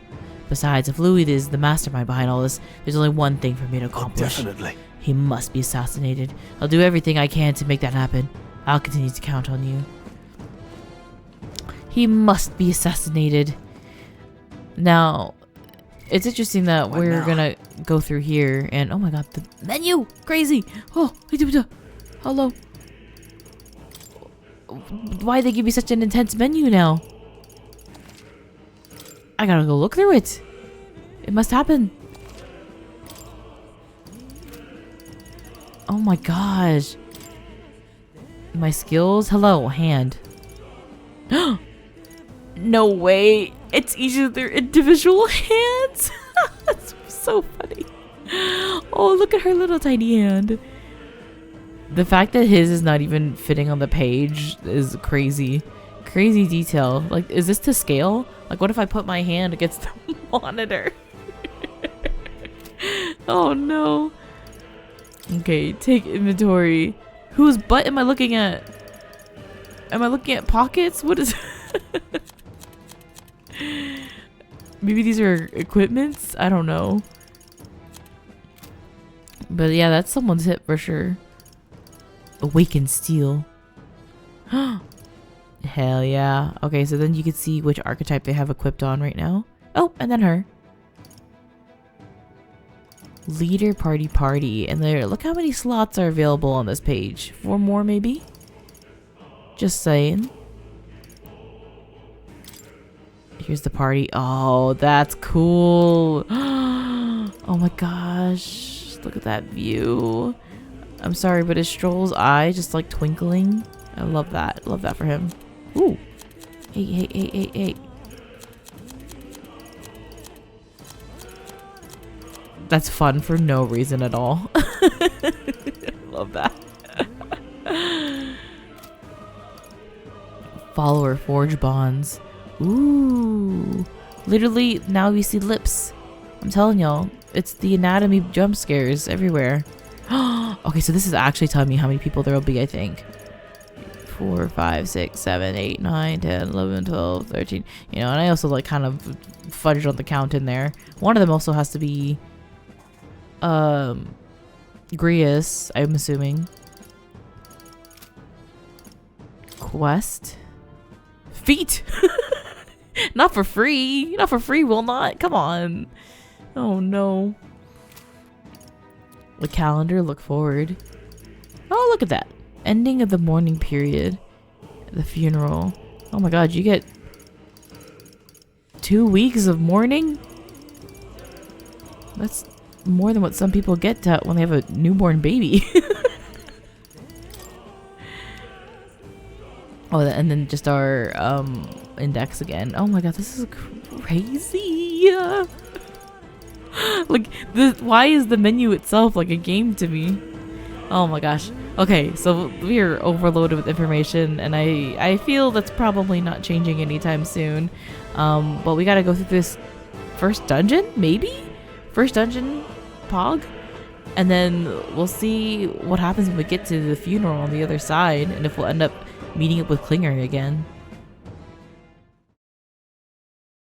Besides, if Louis is the mastermind behind all this, there's only one thing for me to accomplish. definitely. He must be assassinated. I'll do everything I can to make that happen. I'll continue to count on you. He must be assassinated. Now, it's interesting that we're gonna go through here and oh my god, the menu! Crazy! Oh, hello. Why'd they give me such an intense menu now? I gotta go look through it. It must happen. Oh my gosh. My skills? Hello, hand. No way. It's each of their individual hands. That's so funny. Oh, look at her little tiny hand. The fact that his is not even fitting on the page is crazy. Crazy detail. Like, is this to scale? Like, what if I put my hand against the monitor? Oh no. Okay, take inventory. Whose butt am I looking at? Am I looking at pockets? What is... Maybe these are equipments? I don't know. But yeah, that's someone's hit for sure. Awakened steel. Hell yeah. Okay, so then you can see which archetype they have equipped on right now. Oh, and then her. Leader party. And there, look how many slots are available on this page. 4 more maybe? Just saying. Here's the party. Oh, that's cool. Oh my gosh. Look at that view. I'm sorry, but is Stroll's eye just like twinkling? I love that. Love that for him. Ooh. Hey. That's fun for no reason at all. Love that. Follower forge bonds. Ooh. Literally, now we see lips. I'm telling y'all, it's the anatomy jump scares everywhere. Okay, so this is actually telling me how many people there will be, I think. 4, 5, 6, 7, 8, 9, 10, 11, 12, 13. You know, and I also like kind of fudged on the count in there. One of them also has to be Grius, I'm assuming. Quest. Feet. Not for free. Not for free, will not. Come on. Oh no. The calendar, look forward. Oh, look at that. Ending of the mourning period. The funeral. Oh my god, you get 2 weeks of mourning? That's more than what some people get when they have a newborn baby. Oh, and then just our index again. Oh my god, this is crazy. Like, why is the menu itself like a game to me? Oh my gosh. Okay, so we are overloaded with information, and I feel that's probably not changing anytime soon. But we gotta go through this first dungeon, maybe? First dungeon, Pog? And then we'll see what happens when we get to the funeral on the other side, and if we'll end up meeting up with Klinger again.